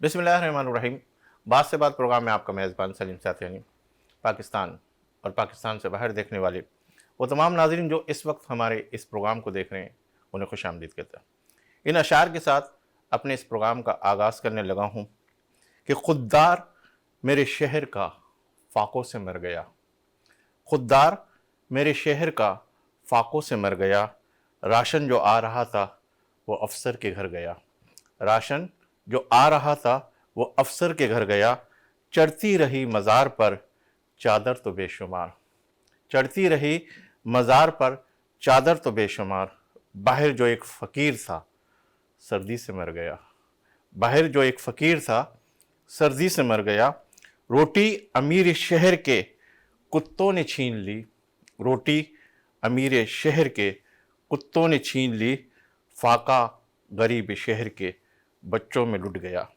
बिस्मिल्लाहिर्रहमानिर्रहीम। बात से बात प्रोग्राम में आपका मेज़बान सलीम साथियानी। पाकिस्तान और पाकिस्तान से बाहर देखने वाले वो तमाम नाज़रीन जो इस वक्त हमारे इस प्रोग्राम को देख रहे हैं, उन्हें खुशामदीद कहता है। इन अशार के साथ अपने इस प्रोग्राम का आगाज़ करने लगा हूँ कि खुददार मेरे शहर का फाकों से मर गया, खुददार मेरे शहर का फाकों से मर गया। राशन जो आ रहा था वो अफसर के घर गया, राशन जो आ रहा था वो अफसर के घर गया। चढ़ती रही मज़ार पर चादर तो बेशुमार, चढ़ती रही मज़ार पर चादर तो बेशुमार। बाहर जो एक फ़कीर था सर्दी से मर गया, बाहर जो एक फ़कीर था सर्दी से मर गया। रोटी अमीर शहर के कुत्तों ने छीन ली, रोटी अमीर शहर के कुत्तों ने छीन ली। फाका गरीब शहर के बच्चों में लुट गया।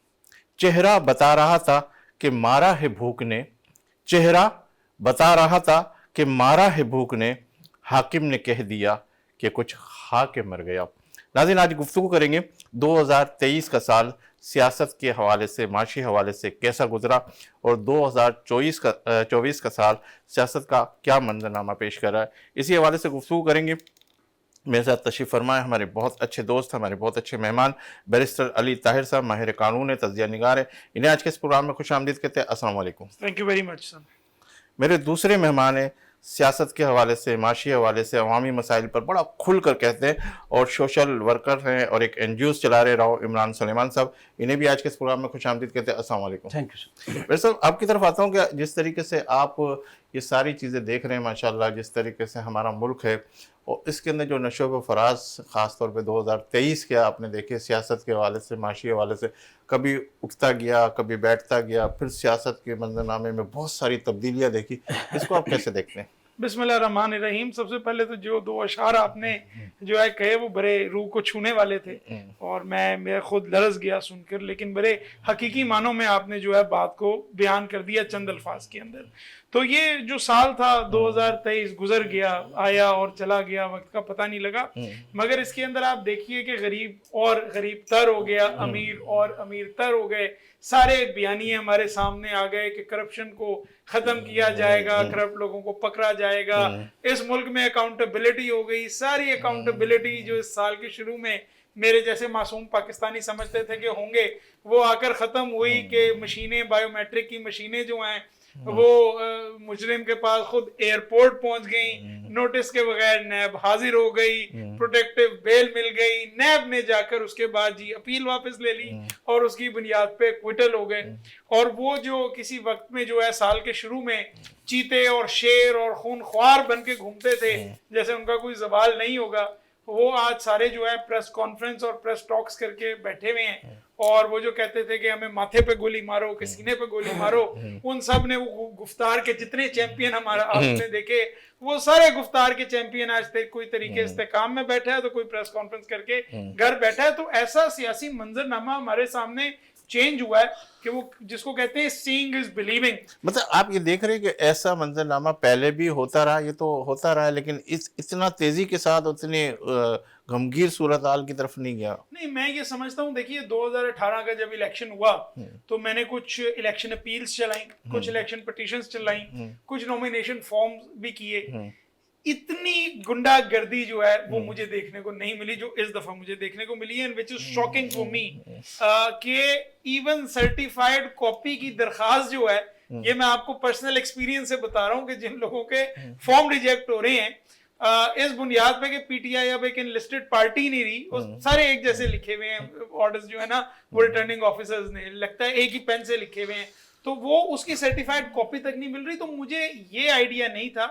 चेहरा बता रहा था कि मारा है भूख ने, चेहरा बता रहा था कि मारा है भूख ने। हाकिम ने कह दिया कि कुछ खा के मर गया। नाज़रीन, आज गुफ्तगू करेंगे 2023 का साल सियासत के हवाले से, माशी हवाले से कैसा गुजरा और 2024 का साल सियासत का क्या मंजरनामा पेश कर रहा है। इसी हवाले से गुफ्तगू करेंगे। मेरे साथ तशरीफ़ फरमाए हमारे बहुत अच्छे दोस्त, हमारे बहुत अच्छे मेहमान बैरिस्टर अली ताहिर साहब, माहिर कानून है, तज़किया निगार है। इन्हें आज के इस प्रोग्राम में खुश आमदीद कहते हैं। अस्सलाम वालेकुम। Thank you very much sir. मेरे दूसरे मेहमान हैं, सियासत के हवाले से, माशी हवाले से, अवामी मसाइल पर बड़ा खुल कर कहते हैं और सोशल वर्कर हैं और एक NGOs चला रहे राव इमरान सुलेमान साहब। इन्हें भी आज के इस प्रोग्राम में खुश आमदीद कहते हैं। अस्सलाम वालेकुम। Thank you sir. वैसे साहब, आपकी तरफ आता हूँ कि जिस तरीके से आप ये सारी चीज़ें देख रहे हैं, माशाल्लाह, जिस तरीके से हमारा मुल्क है और इसके अंदर जो नशो व फराज ख़ास तौर पे 2023 के आपने देखे सियासत के हवाले से, माशी हवाले से, कभी उठता गया, कभी बैठता गया, फिर सियासत के मंजरनामे में बहुत सारी तब्दीलियाँ देखी। इसको आप कैसे देखते हैं? बिस्मिल्लाहिर्रहमानिर्रहीम। सबसे पहले तो जो दो अशार आपने जो है कहे वो बड़े रूह को छूने वाले थे और मैं खुद लरज़ गया सुनकर, लेकिन बड़े हकीकी मानों में आपने जो है बात को बयान कर दिया चंद अल्फाज के अंदर। तो ये जो साल था 2023 गुजर गया, आया और चला गया, वक्त का पता नहीं लगा। मगर इसके अंदर आप देखिए कि गरीब और गरीब तर हो गया, अमीर और अमीर तर हो गए। सारे बयानिए हमारे सामने आ गए कि करप्शन को खत्म किया जाएगा, करप्ट लोगों को पकड़ा जाएगा, इस मुल्क में अकाउंटेबिलिटी हो गई। सारी अकाउंटेबिलिटी जो इस साल के शुरू में मेरे जैसे मासूम पाकिस्तानी समझते थे कि होंगे, वो आकर ख़त्म हुई कि मशीनें, बायोमेट्रिक की मशीनें जो हैं वो मुजरिम के पास खुद एयरपोर्ट पहुंच गई, नोटिस के बगैर नैब हाजिर हो गई, प्रोटेक्टिव बेल मिल गई, नैब ने जाकर उसके बाद जी अपील वापस ले ली और उसकी बुनियाद पे क्विटल हो गए। और वो जो किसी वक्त में जो है साल के शुरू में चीते और शेर और खूनख्वार बन के घूमते थे जैसे उनका कोई जवाल नहीं होगा, वो आज सारे जो है प्रेस कॉन्फ्रेंस और प्रेस टॉक्स करके बैठे हुए हैं। और वो जो कहते थे कि हमें माथे पे गोली मारो, कि सीने पे गोली मारो, उन सब ने वो गुफ्तार के जितने चैंपियन हमारा आपने देखे, वो सारे गुफ्तार के चैंपियन आज तक कोई तरीके इस्तेकाम में बैठा है तो कोई प्रेस कॉन्फ्रेंस करके घर बैठा है। तो ऐसा सियासी मंजरनामा हमारे सामने चेंज हुआ है कि वो जिसको कहते हैं सीइंग इज बिलीविंग। मतलब आप ये देख रहे हैं कि ऐसा मंजरनामा पहले भी होता रहा, ये तो होता रहा है, लेकिन इतना तेजी के साथ उतने गमगीर सूरत हाल की तरफ नहीं गया। नहीं, मैं ये समझता हूँ, देखिए 2018 का जब इलेक्शन हुआ तो मैंने कुछ इलेक्शन अपील्स चलाई, कुछ इलेक्शन पिटीशंस चलाई, कुछ नॉमिनेशन फॉर्म भी किए। इतनी गुंडागर्दी जो है वो मुझे देखने को नहीं मिली जो इस दफा मुझे देखने को मिली है, which is shocking for me. कि इवन सर्टिफाइड कॉपी की दरखास्त जो है, ये मैं आपको पर्सनल एक्सपीरियंस से बता रहा हूँ कि जिन लोगों के फॉर्म रिजेक्ट हो रहे हैं इस बुनियाद पे कि पीटीआई अब एक लिस्टेड पार्टी नहीं रही, वो सारे एक जैसे लिखे हुए हैं ऑर्डर्स जो है ना, वो रिटर्निंग ऑफिसर्स ने लगता है एक ही पेन से लिखे हुए हैं, तो वो उसकी सर्टिफाइड कॉपी तक नहीं मिल रही। तो मुझे ये आइडिया नहीं था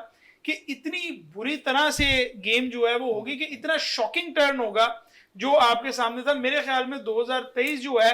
कि इतनी बुरी तरह से गेम जो है वो होगी, कि इतना शॉकिंग टर्न होगा जो आपके सामने था। मेरे ख्याल में 2023 जो है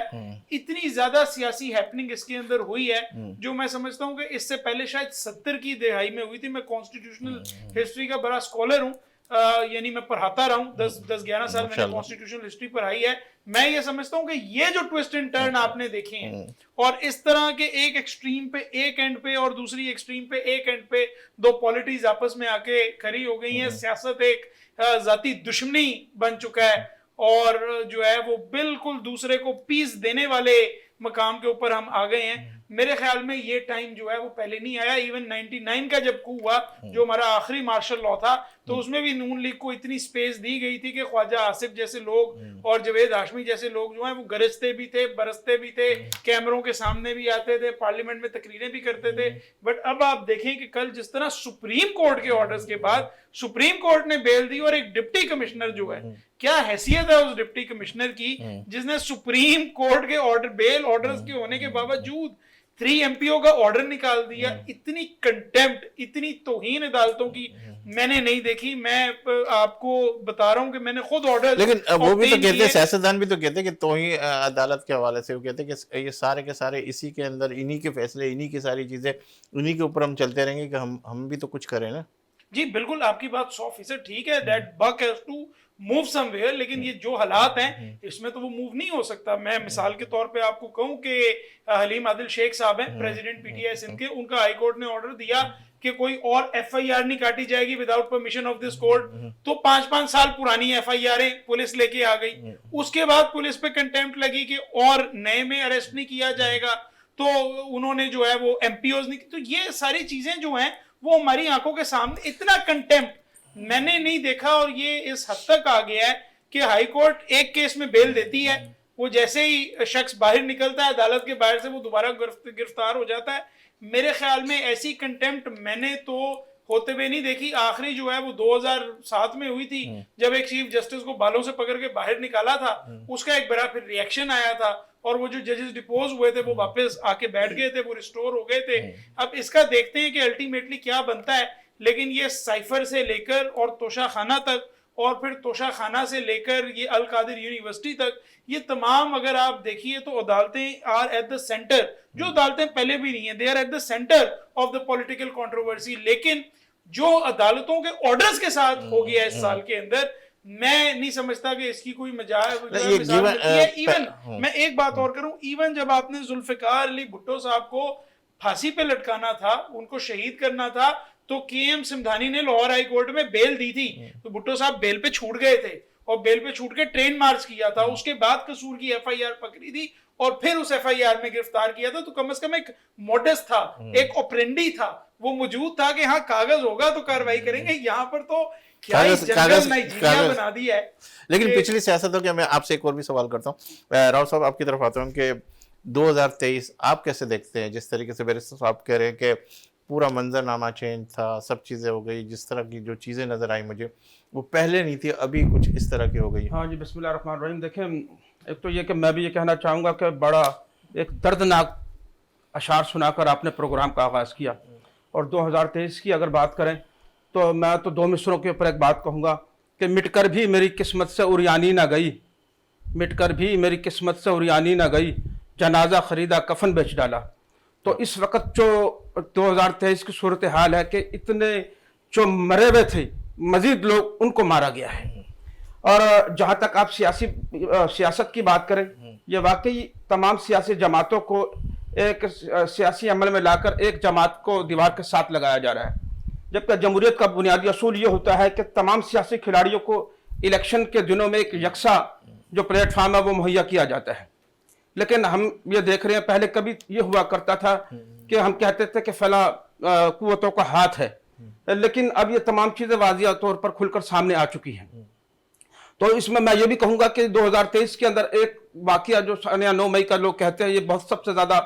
इतनी ज्यादा सियासी हैपनिंग इसके अंदर हुई है जो मैं समझता हूं कि इससे पहले शायद 70 की दहाई में हुई थी। मैं कॉन्स्टिट्यूशनल हिस्ट्री का बड़ा स्कॉलर हूं, यानी मैं पढ़ाता रहा हूँ 10-11 साल मैंने कॉन्स्टिट्यूशनल हिस्ट्री पढ़ाई है। मैं ये समझता हूँ कि ये जो ट्विस्ट एंड टर्न आपने देखे हैं और इस तरह के एक एक्सट्रीम पे एक एंड पे और दूसरी एक्सट्रीम पे एक एंड पे दो पॉलिटीज आपस में आके खड़ी हो गई हैं, सियासत एक जाती दुश्मनी बन चुका है और जो है वो बिल्कुल दूसरे को पीस देने वाले मकाम के ऊपर हम आ गए हैं। मेरे ख्याल में ये टाइम जो है वो पहले नहीं आया। इवन 99 का जब कू हुआ, जो हमारा आखिरी मार्शल लॉ था, तो उसमें भी नून लीग को इतनी स्पेस दी गई थी कि ख्वाजा आसिफ जैसे लोग और जवेद हाशमी जैसे लोग जो हैं वो गरजते भी थे, बरसते भी थे, कैमरों के सामने भी आते थे, पार्लियामेंट में तकरीरें भी करते थे। बट अब आप देखें कि कल जिस तरह सुप्रीम कोर्ट के ऑर्डर्स के बाद सुप्रीम कोर्ट ने बेल दी और एक डिप्टी कमिश्नर जो है, क्या हैसियत है उस डिप्टी कमिश्नर की जिसने सुप्रीम कोर्ट के ऑर्डर बेल ऑर्डर्स के होने के बावजूद 3 MPO का ऑर्डर निकाल दिया। इतनी कंटेम्प्ट, इतनी तौहीन अदालतों की मैंने नहीं देखी। मैं आपको बता रहा हूं कि मैंने खुद ऑर्डर, लेकिन वो भी तो कहते हैं, सियासतदान भी तो कहते हैं कि तौहीन अदालत के हवाले से वो कहते हैं कि ये सारे के सारे इसी के अंदर, इन्हीं के फैसले, इन्हीं की सारी चीजें, इन्हीं के ऊपर हम चलते रहेंगे कि हम भी तो कुछ करें ना। जी बिल्कुल, आपकी बात 100% ठीक है। That buck has to move somewhere, लेकिन ये जो हालात हैं इसमें तो वो मूव नहीं हो सकता। मैं मिसाल के तौर पे आपको कहूं कि हलीम आदिल शेख साहब हैं, प्रेसिडेंट PTI सिंध के, उनका हाई कोर्ट ने ऑर्डर दिया कि कोई और FIR नहीं काटी जाएगी without permission of this court. तो 5-5 साल पुरानी FIR पुलिस लेके आ गई। उसके बाद पुलिस पे कंटेम्प्ट लगी कि और नए में अरेस्ट नहीं किया जाएगा, तो उन्होंने जो है वो MPOs नहीं। तो ये सारी चीजें जो हैं वो हमारी आंखों के सामने, इतना कंटेम्प्ट मैंने नहीं देखा। और ये इस हद तक आ गया है कि हाई कोर्ट एक केस में बेल देती है, वो जैसे ही शख्स बाहर निकलता है अदालत के बाहर से वो दोबारा गिरफ्तार हो जाता है। मेरे ख्याल में ऐसी कंटेम्प्ट मैंने तो होते हुए नहीं देखी। आखिरी जो है वो 2007 में हुई थी, जब एक चीफ जस्टिस को बालों से पकड़ के बाहर निकाला था। उसका एक बड़ा फिर रिएक्शन आया था और वो जो जजेस डिपोज हुए थे वो वापस आके बैठ गए थे, वो रिस्टोर हो गए थे। अब इसका देखते हैं कि अल्टीमेटली क्या बनता है। लेकिन ये साइफर से लेकर और तोशा खाना तक, और फिर तोशा खाना से लेकर ये अल कादिर यूनिवर्सिटी तक, ये तमाम अगर आप देखिए तो अदालतें आर एट द सेंटर। जो अदालतें पहले भी नहीं है, they are at the centre of the political controversy. लेकिन जो अदालतों के ऑर्डर्स के साथ हो गया इस साल के अंदर, मैं नहीं समझता कि इसकी कोई इवन मैं एक बात और करूं, इवन जब आपने जुल्फिकार अली भुट्टो साहब को फांसी पे लटकाना था, उनको शहीद करना था, तो KM सिमधानी ने लाहौर हाई कोर्ट में बेल दी थी। तो भुट्टो साहब बेल पे छूट गए थे और बेल पे छूट के ट्रेन मार्च किया था। उसके बाद कसूर की FIR पकड़ी थी और फिर उस FIR में गिरफ्तार किया था। तो कम से कम एक मोडस था, एक ऑपरेंडी था, वो मौजूद था कि हाँ कागज होगा तो कार्रवाई करेंगे। यहाँ पर तो क्या नाइजीरिया बना दिया है। लेकिन पिछली सियासतों के, मैं आपसे एक और भी सवाल करता हूँ राव साहब, आपकी तरफ आता हूँ कि 2023 आप कैसे देखते हैं? जिस तरीके से बैरिस्टर साहब कह रहे हैं कि पूरा मंजरनामा चेंज था, सब चीज़ें हो गई, जिस तरह की जो चीज़ें नज़र आई मुझे वो पहले नहीं थी, अभी कुछ इस तरह की हो गई। हाँ जी, बिस्मिल्लाहिर्रहमानिर्रहीम। देखें, एक तो ये कि मैं भी ये कहना चाहूँगा कि बड़ा एक दर्दनाक अशार सुनाकर आपने प्रोग्राम का आगाज़ किया। और 2023 की अगर बात करें तो मैं तो 2 मिसरों के ऊपर एक बात कहूँगा कि मिटकर भी मेरी किस्मत से उरियानी ना गई, मिटकर भी मेरी किस्मत से उरियानी ना गई, जनाजा ख़रीदा कफन बेच डाला। तो इस वक्त जो 2023 की सूरत हाल है कि इतने जो मरे हुए थे, मजीद लोग उनको मारा गया है। और जहाँ तक आप सियासत की बात करें, ये वाकई तमाम सियासी जमातों को एक सियासी अमल में लाकर एक जमात को दीवार के साथ लगाया जा रहा है। जबकि जमहूरियत का बुनियादी असूल ये होता है कि तमाम सियासी खिलाड़ियों को इलेक्शन के दिनों में एक यकसा जो प्लेटफार्म है वो मुहैया किया जाता है। लेकिन हम ये देख रहे हैं, पहले कभी ये हुआ करता था कि हम कहते थे कि फला कुव्वतों का हाथ है, लेकिन अब ये तमाम चीज़ें वाज़िया तौर पर खुलकर सामने आ चुकी हैं। तो इसमें मैं ये भी कहूँगा कि 2023 के अंदर एक वाक़या जो 9 मई का लोग कहते हैं ये बहुत सबसे ज़्यादा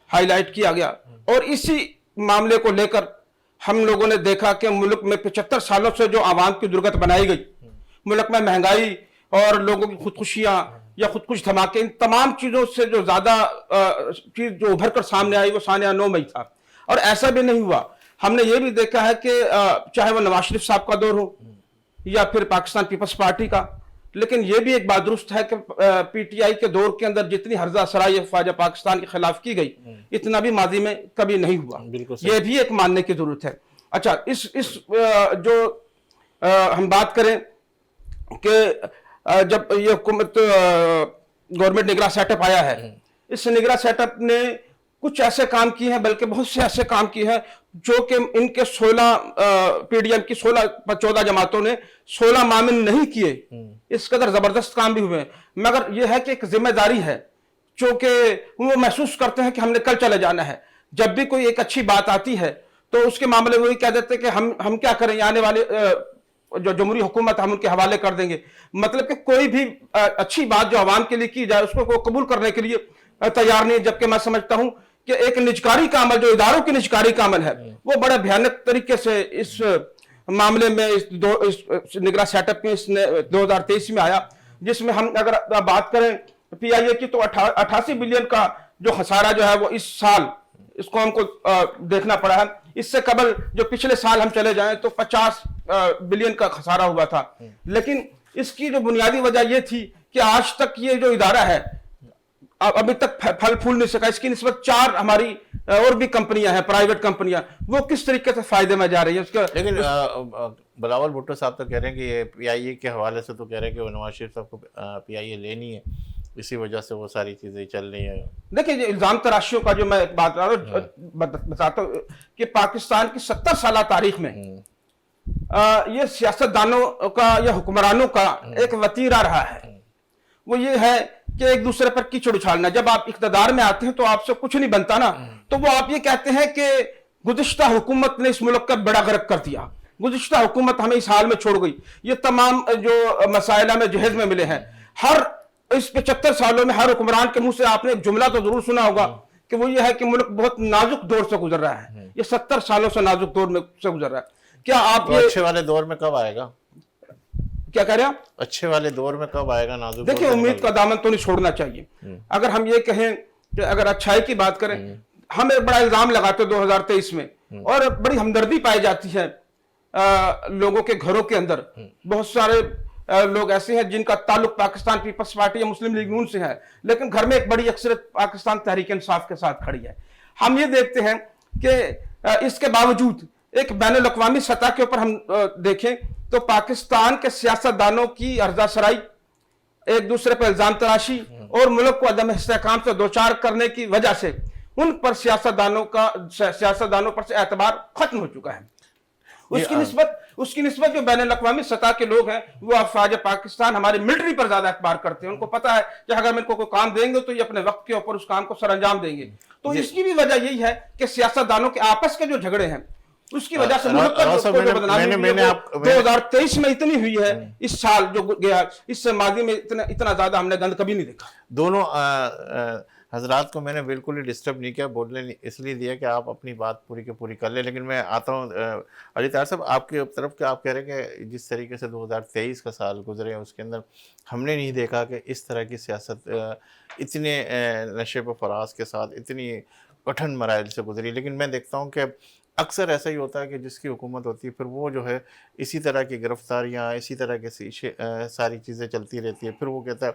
हाईलाइट किया गया। और इसी मामले को लेकर हम लोगों ने देखा कि मुल्क में 75 सालों से जो आवाम की दुर्गत बनाई गई, मुल्क में महंगाई और लोगों की खुदकुशियाँ या खुदकुश धमाके, इन तमाम चीज़ों से जो ज़्यादा चीज़ जो उभर कर सामने आई वो 9 मई था। और ऐसा भी नहीं हुआ, हमने ये भी देखा है कि चाहे वो नवाज शरीफ साहब का दौर हो या फिर पाकिस्तान पीपल्स पार्टी का, लेकिन ये भी एक बात दुरुस्त है कि PTI के दौर के अंदर जितनी हर्जा सराई ख्वाजा पाकिस्तान के खिलाफ की गई, इतना भी माजी में कभी नहीं हुआ। ये भी एक मानने की जरूरत है। अच्छा, इस जो हम बात करें कि जब ये हुकूमत गवर्नमेंट निगरान सेटअप आया है, इस निगरान सेटअप ने कुछ ऐसे काम किए हैं, बल्कि बहुत से ऐसे काम किए हैं जो कि इनके 16 पीडीएम की 14 जमातों ने 16 माह में नहीं किए। इस कदर जबरदस्त काम भी हुए हैं, मगर यह है कि एक जिम्मेदारी है जो कि वो महसूस करते हैं कि हमने कल चले जाना है। जब भी कोई एक अच्छी बात आती है तो उसके मामले में वही कह देते हैं कि हम क्या करें, आने वाले जो जमहूरी हुकूमत हम उनके हवाले कर देंगे। मतलब कि कोई भी अच्छी बात जो आवाम के लिए की जाए उसको को कबूल करने के लिए तैयार नहीं। जबकि मैं समझता हूं कि एक निजकारी का अमल, जो इदारों की निजकारी का अमल है, वो बड़े भयानक तरीके से इस मामले में इस निगरान सेटअप में 2023 में आया, जिसमें हम अगर बात करें पीआईए की तो 88 बिलियन का जो खसारा जो है वो इस साल इस कौम को देखना पड़ा है। इससे कबल जो पिछले साल हम चले जाएं तो 50 बिलियन का खसारा हुआ था। लेकिन इसकी जो बुनियादी वजह यह थी कि आज तक ये जो इदारा है अभी तक फल फूल नहीं सका। इसकी निस्बत 4 हमारी और भी कंपनियां हैं, प्राइवेट कंपनियां, वो किस तरीके से फायदे में जा रही है उसका। लेकिन बिलावल भुट्टो साहब तो कह रहे हैं कि ये पीआईए के हवाले से तो कह रहे हैं कि वो नवाज शरीफ साहब को पीआईए लेनी है, इसी वजह से वो सारी चीजें चल रही हैं। देखिए इल्जाम तराशियों का जो मैं बात कर रहा हूँ, बताता हूँ कि पाकिस्तान की 70 साल तारीख में ये सियासतदानों का या हुक्मरानों का एक वतीरा रहा है। वो ये है कि एक दूसरे पर कीचड़ उछालना। जब आप इख्तिदार में आते हैं तो आपसे कुछ नहीं बनता ना, तो वो आप ये कहते हैं कि गुज़िश्ता हुकूमत ने इस मुल्क का बेड़ा गर्क कर दिया, गुज़िश्ता हुकूमत हमें इस हाल में छोड़ गई। ये तमाम जो मसाइल में जहेज में मिले हैं, हर इस 75 सालों में हर हुक्मरान के मुंह से आपने एक जुमला तो जरूर सुना होगा कि वो ये है कि मुल्क बहुत नाजुक दौर से गुजर रहा है। ये 70 सालों से नाजुक दौर में से गुजर रहा है। क्या आप तो अच्छे वाले दौर में कब आएगा? क्या कह रहे हैं आप? अच्छे वाले दौर में कब आएगा? नाजुक देखिए उम्मीद का दामन तो नहीं छोड़ना चाहिए। अगर हम ये कहें कि अगर अच्छाई की बात करें, हम एक बड़ा इल्जाम लगाते 2023 में, और बड़ी हमदर्दी पाई जाती है लोगों के घरों के अंदर। बहुत सारे लोग ऐसे हैं जिनका ताल्लुक पाकिस्तान पीपल्स पार्टी या मुस्लिम लीग नून से है, लेकिन घर में एक बड़ी अक्सरियत पाकिस्तान तहरीक इंसाफ के साथ खड़ी है। हम ये देखते हैं कि इसके बावजूद एक बैनुल अक़वामी सतह के ऊपर हम देखें तो पाकिस्तान के सियासतदानों की अर्जासराई, एक दूसरे पर इल्जाम तराशी और मुल्क को अदम इस्तेहकाम से दोचार करने की वजह से उन पर सियासतदानों पर से एतबार खत्म हो चुका है। उसकी निस्बत जो बैनुल अक़वामी सतह के लोग हैं वो अफवाज पाकिस्तान हमारी मिलिट्री पर ज्यादा एतबार करते हैं। उनको पता है कि अगर हम इनको कोई काम देंगे तो ये अपने वक्त के ऊपर उस काम को सरअंजाम देंगे। तो इसकी भी वजह यही है कि सियासतदानों के आपस के जो झगड़े हैं उसकी वजह से 2023 में इतनी हुई है, इस साल जो गया, इससे माजी में इतना ज्यादा हमने गंद कभी नहीं देखा। दोनों हजरात को मैंने बिल्कुल ही डिस्टर्ब नहीं किया, बोलने इसलिए दिया कि आप अपनी बात पूरी की पूरी कर ले। लेकिन मैं आता हूँ अली तार साहब आपकी तरफ के। आप कह रहे हैं कि जिस तरीके से 2023 का साल गुजरे उसके अंदर हमने नहीं देखा कि इस तरह की सियासत इतने नशे व फराज के साथ इतनी कठिन मराइल से गुजरी। लेकिन मैं देखता हूँ कि अक्सर ऐसा ही होता है कि जिसकी हुकूमत होती है फिर वो जो है इसी तरह की गिरफ्तारियाँ, इसी तरह के सारी चीज़ें चलती रहती है। फिर वो कहता है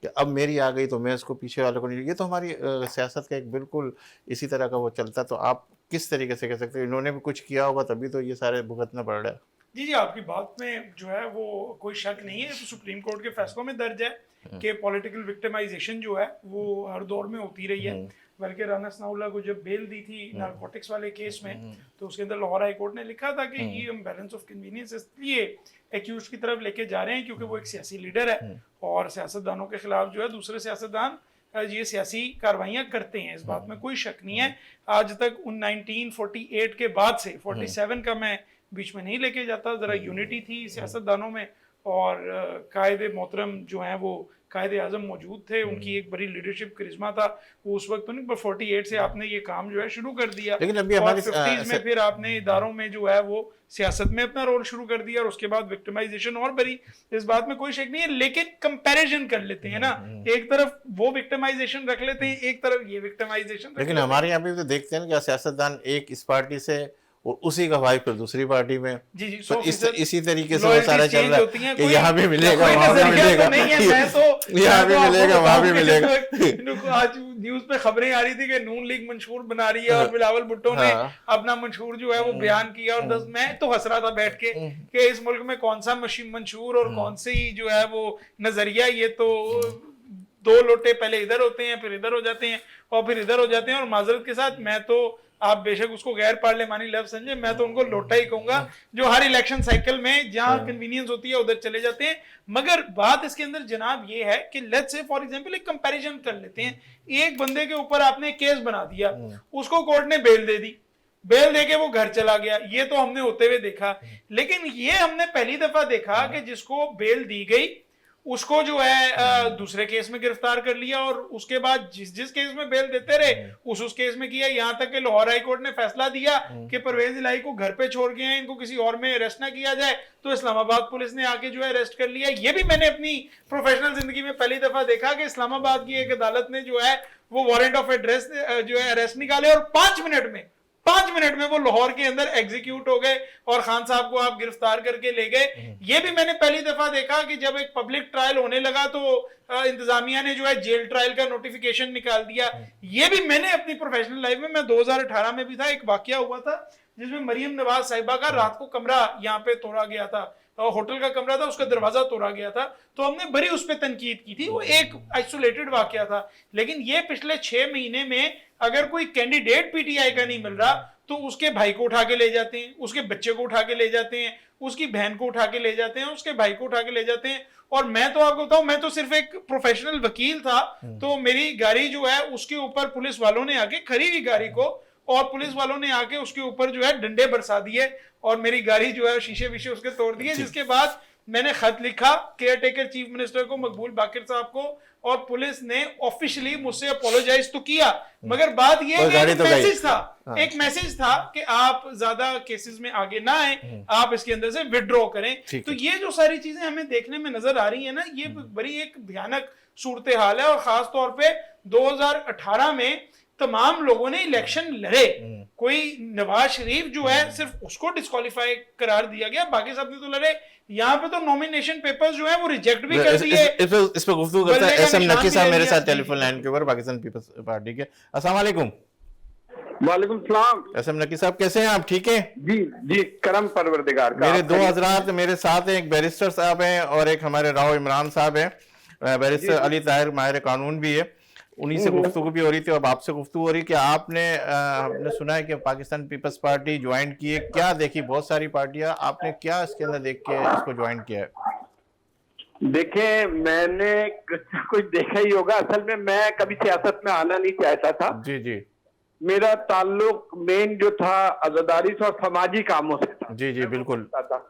कि अब मेरी आ गई तो मैं इसको पीछे वाले को नहीं। ये तो हमारी सियासत का एक बिल्कुल इसी तरह का वो चलता है। तो आप किस तरीके से कह सकते हैं इन्होंने भी कुछ किया होगा तभी तो ये सारे भुगतना पड़ रहा है? जी, आपकी बात में जो है वो कोई शक नहीं है। तो सुप्रीम कोर्ट के फैसलों में दर्ज है कि पॉलिटिकल विक्टिमाइजेशन जो है वो हर दौर में होती रही है। बल्कि राना सनाउल्लाह को जब बेल दी थी नारकोटिक्स वाले केस में, तो उसके अंदर लाहौर हाई कोर्ट ने लिखा था कि ये हम बैलेंस ऑफ कन्वीनियंस इसलिए एक्यूज की तरफ लेके जा रहे हैं क्योंकि वो एक सियासी लीडर है और सियासतदानों के खिलाफ जो है दूसरे सियासतदान ये सियासी कार्रवाइयाँ करते हैं। इस बात में कोई शक नहीं है। आज तक 1948 के बाद से 47 का मैं बीच में नहीं लेके जाता, ज़रा यूनिटी थी सियासतदानों में और कायदे मोहतरम जो हैं वो कायदे आज़म मौजूद थे, उनकी एक बड़ी लीडरशिप करिश्मा था। वो उस वक्त तो नहीं, पर 48 से आपने ये काम जो है शुरू कर दिया। लेकिन अभी और 50s में फिर आपने इदारों में जो है वो सियासत में अपना रोल शुरू कर दिया और उसके बाद विक्टिमाइजेशन और बड़ी। इस बात में कोई शक नहीं है। लेकिन कंपैरिजन कर लेते हैं ना, एक तरफ वो विक्टिमाइजेशन रख लेते हैं, एक तरफ ये विक्टिमाइजेशन। लेकिन हमारे यहाँ भी तो देखते हैं कि सियासतदान एक इस पार्टी से और उसी का भाई फिर दूसरी पार्टी में। जी जी, तो 100% इसी तरीके से वो loyalties सारा चल change रहा होती है हैं, कि कोई- यहाँ भी मिलेगा कोई वहाँ भी नजरिया तो मिलेगा, नहीं है, यहाँ भी मिलेगा वहाँ भी मिलेगा। आज न्यूज पे खबरें आ रही थी कि नून लीग मंशूर बना रही है और बिलावल भुट्टो ने हाँ। अपना मंशूर जो है वो बयान किया, और मैं तो हंस रहा था बैठ के कि इस मुल्क में कौन सा मंशूर और कौन सी जो है वो नजरिया, ये तो दो लोटे पहले इधर होते हैं फिर इधर हो जाते हैं और फिर इधर हो जाते हैं। और माजरत के साथ मैं तो, आप बेशक उसको गैर पार्लिमानी लफ्ज समझे, मैं तो उनको लोटा ही कहूंगा, जो हर इलेक्शन साइकिल में जहां कन्वीनियंस होती है उधर चले जाते हैं। मगर बात इसके अंदर जनाब ये है कि लेट्स से फॉर एग्जांपल एक कंपैरिजन कर लेते हैं। एक बंदे के ऊपर आपने केस बना दिया, उसको कोर्ट ने बेल दे दी, बेल देके वो घर चला गया, ये तो हमने होते हुए देखा। लेकिन ये हमने पहली दफा देखा कि जिसको बेल दी गई उसको जो है दूसरे केस में गिरफ्तार कर लिया, और उसके बाद जिस जिस केस में बेल देते रहे उस केस में किया। यहां तक कि लाहौर हाई कोर्ट ने फैसला दिया कि परवेज इलाही को घर पे छोड़ के हैं, इनको किसी और में अरेस्ट ना किया जाए, तो इस्लामाबाद पुलिस ने आके जो है अरेस्ट कर लिया। ये भी मैंने अपनी प्रोफेशनल जिंदगी में पहली दफा देखा कि इस्लामाबाद की एक अदालत ने जो है वो वारंट ऑफ एड्रेस जो है अरेस्ट निकाले, और 5 मिनट में वो लाहौर के अंदर एग्जीक्यूट हो गए और खान साहब को आप गिरफ्तार करके ले गए। ये भी मैंने पहली दफा देखा कि जब एक पब्लिक ट्रायल होने लगा तो इंतजामिया ने जो है जेल ट्रायल का नोटिफिकेशन निकाल दिया। ये भी मैंने अपनी प्रोफेशनल लाइफ में, मैं 2018 में भी था, एक वाकया हुआ था जिसमें मरियम नवाज साहिबा का रात को कमरा यहाँ पे तोड़ा गया था, होटल का कमरा था, उसका दरवाजा तोड़ा गया था, तो हमने बड़ी उस पर तनकीद की थी। वो एक आइसोलेटेड वाकया था। लेकिन ये पिछले 6 महीने में अगर कोई कैंडिडेट पीटीआई का नहीं मिल रहा तो उसके भाई को उठा के ले जाते हैं, उसके बच्चे को उठा के ले जाते हैं, उसकी बहन को उठा के ले जाते हैं, उसके भाई को उठा के ले जाते हैं। और मैं तो आपको बताऊं, मैं तो सिर्फ एक प्रोफेशनल वकील था, तो मेरी गाड़ी जो है उसके ऊपर पुलिस वालों ने आके, खड़ी हुई गाड़ी को, और पुलिस वालों ने आके उसके ऊपर जो है डंडे बरसा दिए और मेरी गाड़ी जो है शीशे विशे उसके तोड़ दिए। जिसके बाद मैंने खत लिखा केयर टेकर चीफ मिनिस्टर को, मकबूल बाकिर साहब को, और पुलिस ने ऑफिशियली मुझसे अपोलोजाइज तो किया, मगर बात यह है कि एक मैसेज था कि आप ज्यादा केसेस में आगे ना आए, आप इसके अंदर से विड्रॉ करें। तो ये जो सारी चीजें हमें देखने में नजर आ रही है ना, ये बड़ी एक भयानक सूरत हाल है। और खास तौर पे 2018 में तमाम लोगों ने इलेक्शन लड़े, कोई नवाज शरीफ जो है सिर्फ उसको डिस्क्वालीफाई करार दिया गया, बाकी सब ने तो लड़े। यहाँ पे तो नॉमिनेशन पेपर्स जो है वो रिजेक्ट भी कर दिए। इस पे गुफ्तगू करता है एसएम नकी साहब मेरे साथ टेलीफोन लाइन के ऊपर, पाकिस्तान पीपल्स पार्टी के। अस्सलाम वालेकुम। वालेकुम सलाम। एसएम नकी साहब कैसे हैं आप, ठीक हैं? जी जी, करम परवरदिगार का। मेरे 2 हजरात मेरे साथ हैं, एक बैरिस्टर साहब हैं और एक हमारे राव इमरान साहब हैं, बैरिस्टर अली ताहिर माहिर कानून भी है, उन्हीं से गुफ्तगू भी हो रही थी। अब आपसे गुफ्तगू हो रही कि आपने हमने सुना है कि पाकिस्तान पीपल्स पार्टी ज्वाइन की है, क्या देखी? बहुत सारी पार्टियां, आपने क्या इसके अंदर देख के इसको ज्वाइन किया है? देखें, मैंने कुछ देखा ही होगा। असल में मैं कभी सियासत में आना नहीं चाहता था। जी जी, मेरा ताल्लुक मेन जो था अज़ादारी से और समाजी कामों से था। जी जी, बिल्कुल था।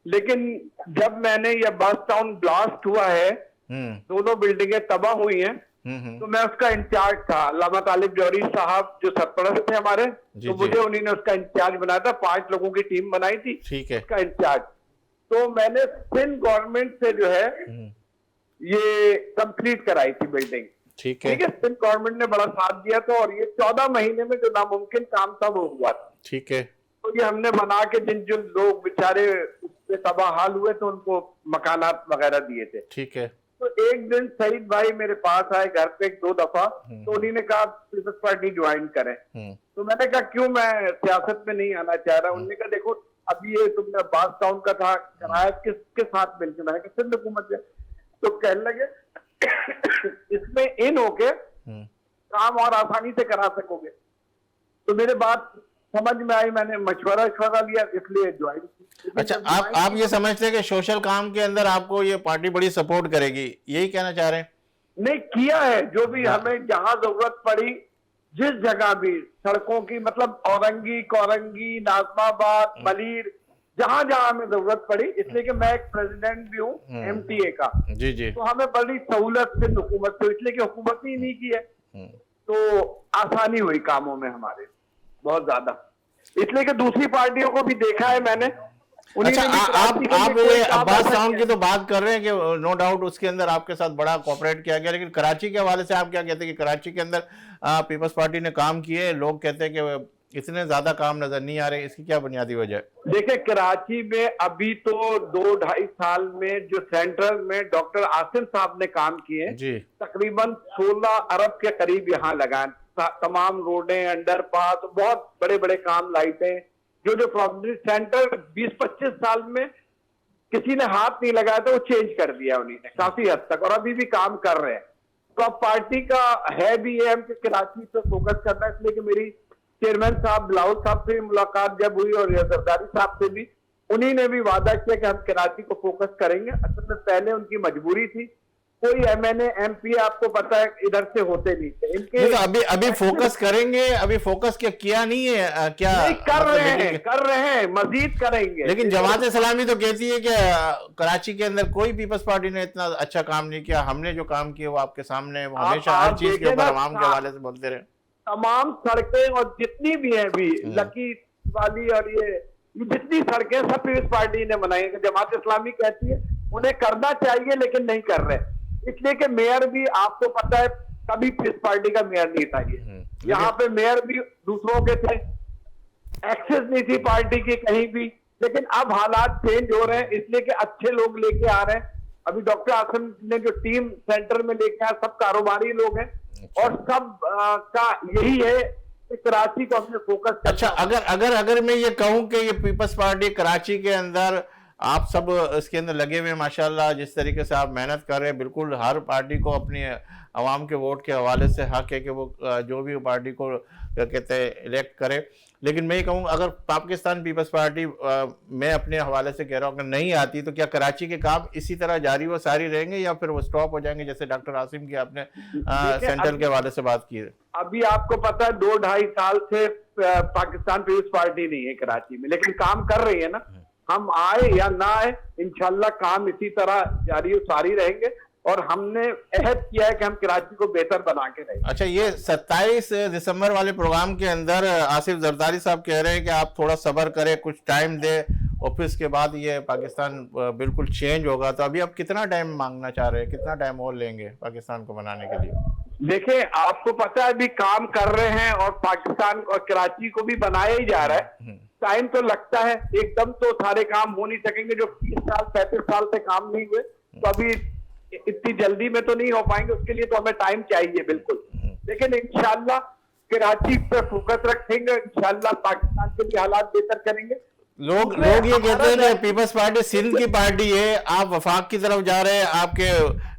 लेकिन जब मैंने ये बस टाउन ब्लास्ट हुआ है, दोनों बिल्डिंगें तबाह हुई हैं, तो मैं उसका इंचार्ज था। अल्लामा तालिब जौहरी साहब जो सरपरस्त थे हमारे, तो मुझे उन्होंने उसका इंचार्ज बनाया था। 5 लोगों की टीम बनाई थी, ठीक है, उसका इंचार्ज। तो मैंने सिंध गवर्नमेंट से जो है ये कंप्लीट कराई थी बिल्डिंग, ठीक है, सिंध गवर्नमेंट ने बड़ा साथ दिया था, और ये 14 महीने में जो नामुमकिन काम था वो हुआ था। ठीक है, तो ये हमने बना के जिन लोग बेचारे उससे तबाह हाल हुए थे उनको मकानात वगैरह दिए थे। ठीक है। तो एक दिन सईद भाई मेरे पास आए घर पे 1-2 दफा, तो उन्होंने कहा पीपल्स पार्टी ज्वाइन करें। तो मैंने कहा क्यों, मैं सियासत में नहीं आना चाह रहा। उन्होंने कहा देखो अभी ये तुमने बास टाउन का था, कराया किसके साथ मिलकर, मैंने कहा सिंध हुकूमत से। तो कहने लगे इसमें इन होके काम और आसानी से करा सकोगे। तो मेरे बात समझ में आई, मैंने मशवरा लिया, इसलिए ज्वाइन की। अच्छा, आप ये समझते हैं कि सोशल काम के अंदर आपको ये पार्टी बड़ी सपोर्ट करेगी, यही कहना चाह रहे हैं? नहीं, किया है। जो भी हमें जहां जरूरत पड़ी, जिस जगह भी सड़कों की, मतलब औरंगी, कोरंगी, नाजमाबाद, मलीर, जहां जहां हमें जरूरत पड़ी, इसलिए कि मैं एक प्रेसिडेंट भी हूँ एमटीए का। जी जी, तो हमें बड़ी सहूलत से हुकूमत से, इसलिए कि हुकूमत ही नहीं की है, तो आसानी हुई कामों में हमारे बहुत ज्यादा। इसलिए कि दूसरी पार्टियों को भी देखा है मैंने। अच्छा, आप वो अब्बास टाउन की तो बात कर रहे हैं कि नो डाउट उसके अंदर आपके साथ बड़ा कोऑपरेट किया गया, लेकिन कराची के हवाले से आप क्या कहते हैं कि कराची के अंदर पीपल्स पार्टी ने काम किए? लोग कहते हैं कि इतने ज्यादा काम नजर नहीं आ रहे, इसकी क्या बुनियादी वजह है? देखिए, कराची में अभी तो 2-2.5 साल में जो सेंट्रल में डॉक्टर आसिम साहब ने काम किए, जी तकरीबन 16 अरब के करीब यहाँ लगाए। तमाम रोडें, अंडरपास, बहुत बड़े बड़े काम, लाइटें, जो प्रॉब्लम सेंटर 20-25 साल में किसी ने हाथ नहीं लगाया था, वो चेंज कर दिया उन्होंने काफी हद तक, और अभी भी काम कर रहे हैं। तो अब पार्टी का है भी एम कि कराची पे फोकस करना है, इसलिए कि मेरी चेयरमैन साहब बिलावल साहब से मुलाकात जब हुई और जरदारी साहब से भी, उन्हीं ने भी वादा किया कि हम कराची को फोकस करेंगे। असल में पहले उनकी मजबूरी थी, कोई एमएनए एमपी आपको पता है इधर से होते नहीं थे इनके। नहीं, तो अभी फोकस करेंगे, अभी फोकस किया नहीं है क्या? नहीं, कर मतलब रहे हैं, मजीद करेंगे। लेकिन जमात इस्लामी तो कहती है कि कराची के अंदर कोई पीपल्स पार्टी ने इतना अच्छा काम नहीं किया, हमने जो काम किया वो आपके सामने है, वो हमेशा हर चीज के ऊपर आवाम के हवाले से बोलते रहे। तमाम सड़कें और जितनी भी हैं भी लकी वाली और ये जितनी सड़कें सब पीपल्स पार्टी ने बनाई है। जमात इस्लामी कहती है उन्हें करना चाहिए लेकिन नहीं कर रहे, इसलिए कि मेयर भी आपको पता है कभी पीपल्स पार्टी का मेयर नहीं था। ये यहाँ पे मेयर भी दूसरों के थे, एक्सेस नहीं थी पार्टी की कहीं भी। लेकिन अब हालात चेंज हो रहे हैं, इसलिए कि अच्छे लोग लेके आ रहे हैं। अभी डॉक्टर आसिम ने जो टीम सेंटर में लेके आया, सब कारोबारी लोग हैं और सब का यही है कि कराची को हमने फोकस करना। अच्छा, अगर मैं ये कहूं कि ये पीपल्स पार्टी कराची के अंदर आप सब इसके अंदर लगे हुए हैं, माशाल्लाह जिस तरीके से आप मेहनत कर रहे हैं, बिल्कुल हर पार्टी को अपनी आवाम के वोट के हवाले से हक है कि वो जो भी पार्टी को कहते हैं इलेक्ट करे। लेकिन मैं ये कहूँ, अगर पाकिस्तान पीपल्स पार्टी मैं अपने हवाले से कह रहा हूँ अगर नहीं आती तो क्या कराची के काम इसी तरह जारी व सारी रहेंगे या फिर वो स्टॉप हो जाएंगे, जैसे डॉक्टर आसिम की आपने सेंट्रल के हवाले से बात की है? अभी आपको पता है 2-2.5 साल से पाकिस्तान पीपल्स पार्टी नहीं है कराची में, लेकिन काम कर रही है ना। हम आए या ना आए, इंशाल्लाह काम इसी तरह जारी सारी रहेंगे और हमने अहद किया है कि हम कराची को बेहतर बना के रहेंगे। अच्छा, ये 27 दिसंबर वाले प्रोग्राम के अंदर आसिफ जरदारी साहब कह रहे हैं कि आप थोड़ा सब्र करें, कुछ टाइम दे और फिर इसके बाद ये पाकिस्तान बिल्कुल चेंज होगा। तो अभी आप कितना टाइम मांगना चाह रहे हैं, कितना टाइम और लेंगे पाकिस्तान को बनाने के लिए? देखिए, आपको पता है अभी काम कर रहे हैं और पाकिस्तान और कराची को भी बनाया ही जा रहा है। टाइम तो लगता है, एकदम तो सारे काम हो नहीं सकेंगे। जो 30 साल 35 साल से काम नहीं हुए तो अभी इतनी जल्दी में तो नहीं हो पाएंगे, उसके लिए तो हमें टाइम चाहिए बिल्कुल। लेकिन इंशाल्लाह कराची पे फोकस रखेंगे, इंशाल्लाह पाकिस्तान के भी हालात बेहतर करेंगे। लोग ये कहते हैं कि पीपल्स पार्टी सिंध की पार्टी है, आप वफाक की तरफ जा रहे हैं। आपके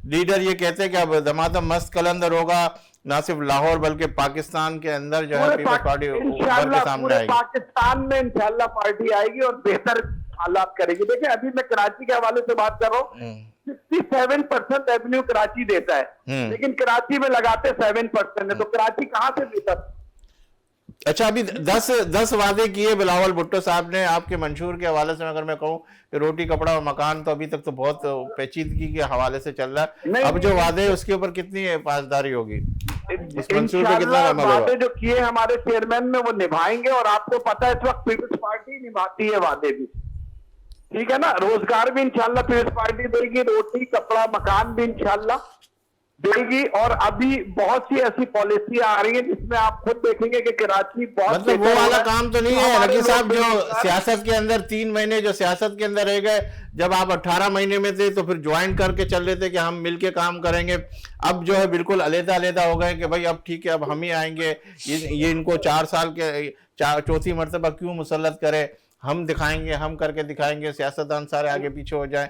लीडर ये कहते हैं कि अब दमादम मस्त कलंदर होगा, ना सिर्फ लाहौर बल्कि पाकिस्तान के अंदर जो है पीपल्स पार्टी उभर के सामने आएगी। पाकिस्तान में इंशाल्लाह पार्टी आएगी और बेहतर हालात करेगी। देखिए, अभी मैं कराची के हवाले से बात कर रहा हूँ, 67% रेवेन्यू कराची देता है, लेकिन कराची में लगाते 7% है, तो कराची कहाँ से बेहतर? अच्छा, अभी 10 वादे किए बिलावल भुट्टो साहब ने आपके मंशूर के हवाले से। अगर मैं कहूँ कि रोटी कपड़ा और मकान तो अभी तक तो बहुत पेचीदगी के हवाले से चल रहा है, अब जो वादे है उसके ऊपर कितनी पासदारी होगी, इस मंशूर पे कितना अमल होगा? वादे जो किए हमारे चेयरमैन में वो निभाएंगे और आपको पता है इस वक्त पीपल्स पार्टी निभाती है वादे भी, ठीक है ना। रोजगार भी इंशाल्लाह पीपल्स पार्टी देगी, रोटी कपड़ा मकान भी इंशाल्लाह देगी। और अभी बहुत सी ऐसी पॉलिसी आ रही है जिसमें आप खुद देखेंगे कि कराची बहुत मतलब वो वाला काम तो नहीं है नकी साहब जो सियासत के अंदर 3 महीने जो सियासत के अंदर रह गए, जब आप 18 महीने में थे तो फिर ज्वाइन करके चल रहे थे कि हम मिलके काम करेंगे। अब जो है बिल्कुल अलग-अलग हो गए कि भाई अब ठीक है, अब हम ही आएंगे, ये इनको 4 साल के चौथी मरतबा क्यों मुसल्लत करे, हम दिखाएंगे, हम करके दिखाएंगे। सियासतदान सारे आगे पीछे हो जाएं,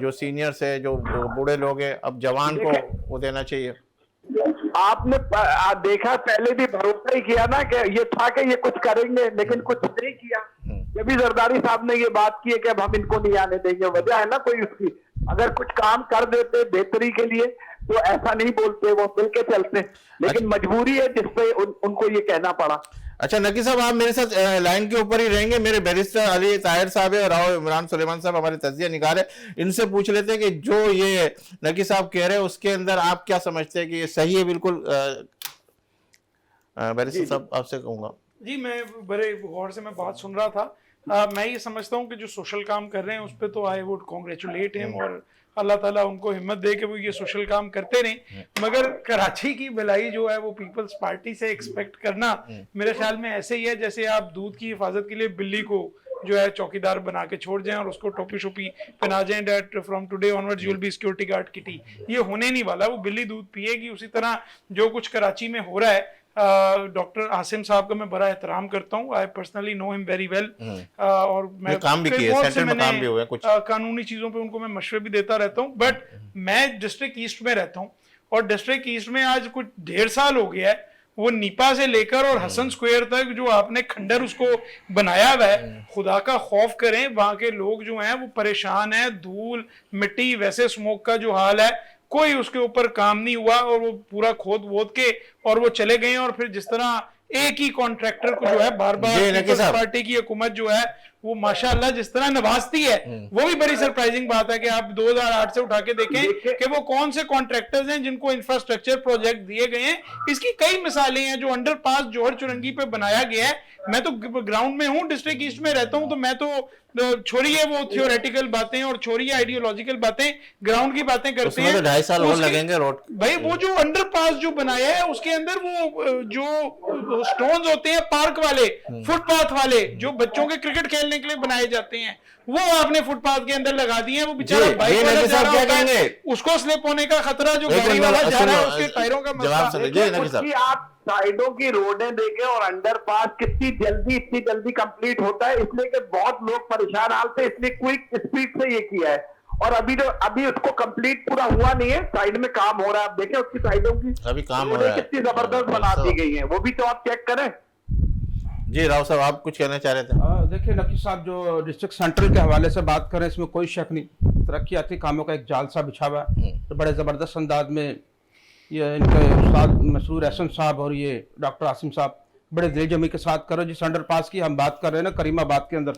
जो सीनियर्स है, जो बूढ़े लोग हैं, अब जवान को वो देना चाहिए। आपने देखा, पहले भी भरोसा ही किया ना कि ये था कि ये कुछ करेंगे, लेकिन कुछ नहीं किया। जब भी जरदारी साहब ने ये बात की है कि अब हम इनको नहीं आने देंगे, वजह है ना कोई उसकी। अगर कुछ काम कर देते बेहतरी के लिए तो ऐसा नहीं बोलते, वो मिल के चलते, लेकिन मजबूरी है जिसपे उनको ये कहना पड़ा। अच्छा नकी साहब, आप मेरे साथ लाइन के ऊपर ही रहेंगे। मेरे बैरिस्टर अली ताहिर साहब है और राव इमरान सुलेमान साहब हमारे तजिया निगार है, इनसे पूछ लेते हैं कि जो ये नकी साहब कह रहे हैं उसके अंदर आप क्या समझते हैं कि ये सही है? बिल्कुल बैरिस्टर साहब आपसे कहूंगा। जी, मैं बड़े गौर से मैं बात सुन रहा था। मैं ये समझता हूँ कि जो सोशल काम कर रहे हैं उस पर तो आई वुड कॉन्ग्रेचुलेट हिम, और अल्लाह ताला उनको हिम्मत दे कि वो ये सोशल काम करते रहें। मगर कराची की भलाई जो है वो पीपल्स पार्टी से एक्सपेक्ट करना मेरे ख्याल में ऐसे ही है जैसे आप दूध की हिफाजत के लिए बिल्ली को जो है चौकीदार बना के छोड़ जाएं और उसको टोपी शोपी पहना जाएं, that from today onwards you will be security guard kitty. ये होने नहीं वाला, वो बिल्ली दूध पिएगी। उसी तरह जो कुछ कराची में हो रहा है, डॉक्टर आसिम साहब का मैं बड़ा एहतराम करता हूँ, I personally know him very well, और मैं काम भी कई किए, बहुत सेंटर से में मैंने, काम भी हुए कुछ। कानूनी चीजों पे उनको मैं मशवरे भी देता रहता हूँ। बट मैं डिस्ट्रिक्ट ईस्ट में रहता हूँ और डिस्ट्रिक्ट ईस्ट में आज कुछ 1.5 साल हो गया है, वो नीपा से लेकर और हसन स्क्वायर तक जो आपने खंडर उसको बनाया हुआ है, खुदा का खौफ करें, वहां के लोग जो हैं वो परेशान हैं, धूल मिट्टी वैसे स्मोक का जो हाल है, कोई उसके ऊपर काम नहीं हुआ और वो पूरा खोद वोद के और वो चले गए। और फिर जिस तरह एक ही कॉन्ट्रैक्टर को जो है बार बार पीपल्स पार्टी की हुकूमत जो है वो माशाअल्लाह जिस तरह नवाजती है, वो भी बड़ी सरप्राइजिंग बात है कि आप 2008 से उठा के देखें कि वो कौन से कॉन्ट्रैक्टर्स हैं जिनको इंफ्रास्ट्रक्चर प्रोजेक्ट दिए गए हैं। इसकी कई मिसालें हैं जो अंडरपास जौहर चुरंगी पे बनाया गया है। मैं तो ग्राउंड में हूँ, डिस्ट्रिक्ट ईस्ट में रहता हूँ, तो मैं तो छोड़िए वो थियोरेटिकल बातें और छोड़िए आइडियोलॉजिकल बातें, ग्राउंड की बातें करते हैं। 2.5 साल और लगेंगे रोड भाई। वो जो अंडरपास जो बनाया है उसके अंदर वो जो स्टोन्स होते हैं पार्क वाले, फुटपाथ वाले जो बच्चों के क्रिकेट खेलने के लिए बनाए जाते हैं, वो आपने फुटपाथ के अंदर लगा दिए हैं। वो बेचारा बाइक वाला जा रहा होता है, उसको स्लिप होने का खतरा, जो गाड़ी वाला जा रहा है उसके टायरों का मसला। आप साइडों की रोडें देखें और अंडरपास कितनी जल्दी कंप्लीट होता है, इसलिए कि बहुत लोग परेशान हाल से, इसलिए क्विक स्पीड से ये किया है। और अभी उसको कंप्लीट पूरा हुआ नहीं है, साइड में काम हो रहा है। आप देखें उसकी साइडों की अभी काम हो रहा है, कितनी जबरदस्त बना दी गई है, वो भी तो आप चेक करें। जी राव साहब, आप कुछ कहना चाह रहे थे? देखिए नकीब साहब, जो डिस्ट्रिक्ट सेंट्रल के हवाले से बात करें, इसमें कोई शक नहीं, तरक्याती कामों का एक जाल सा बिछा हुआ है। तो बड़े ज़बरदस्त अंदाज में ये इनके उस्ताद मसूर एहसन साहब और ये डॉक्टर आसिम साहब बड़े दिल जमी के साथ करो। जिस अंडरपास की हम बात कर रहे हैं ना, करीमाबाद के अंदर,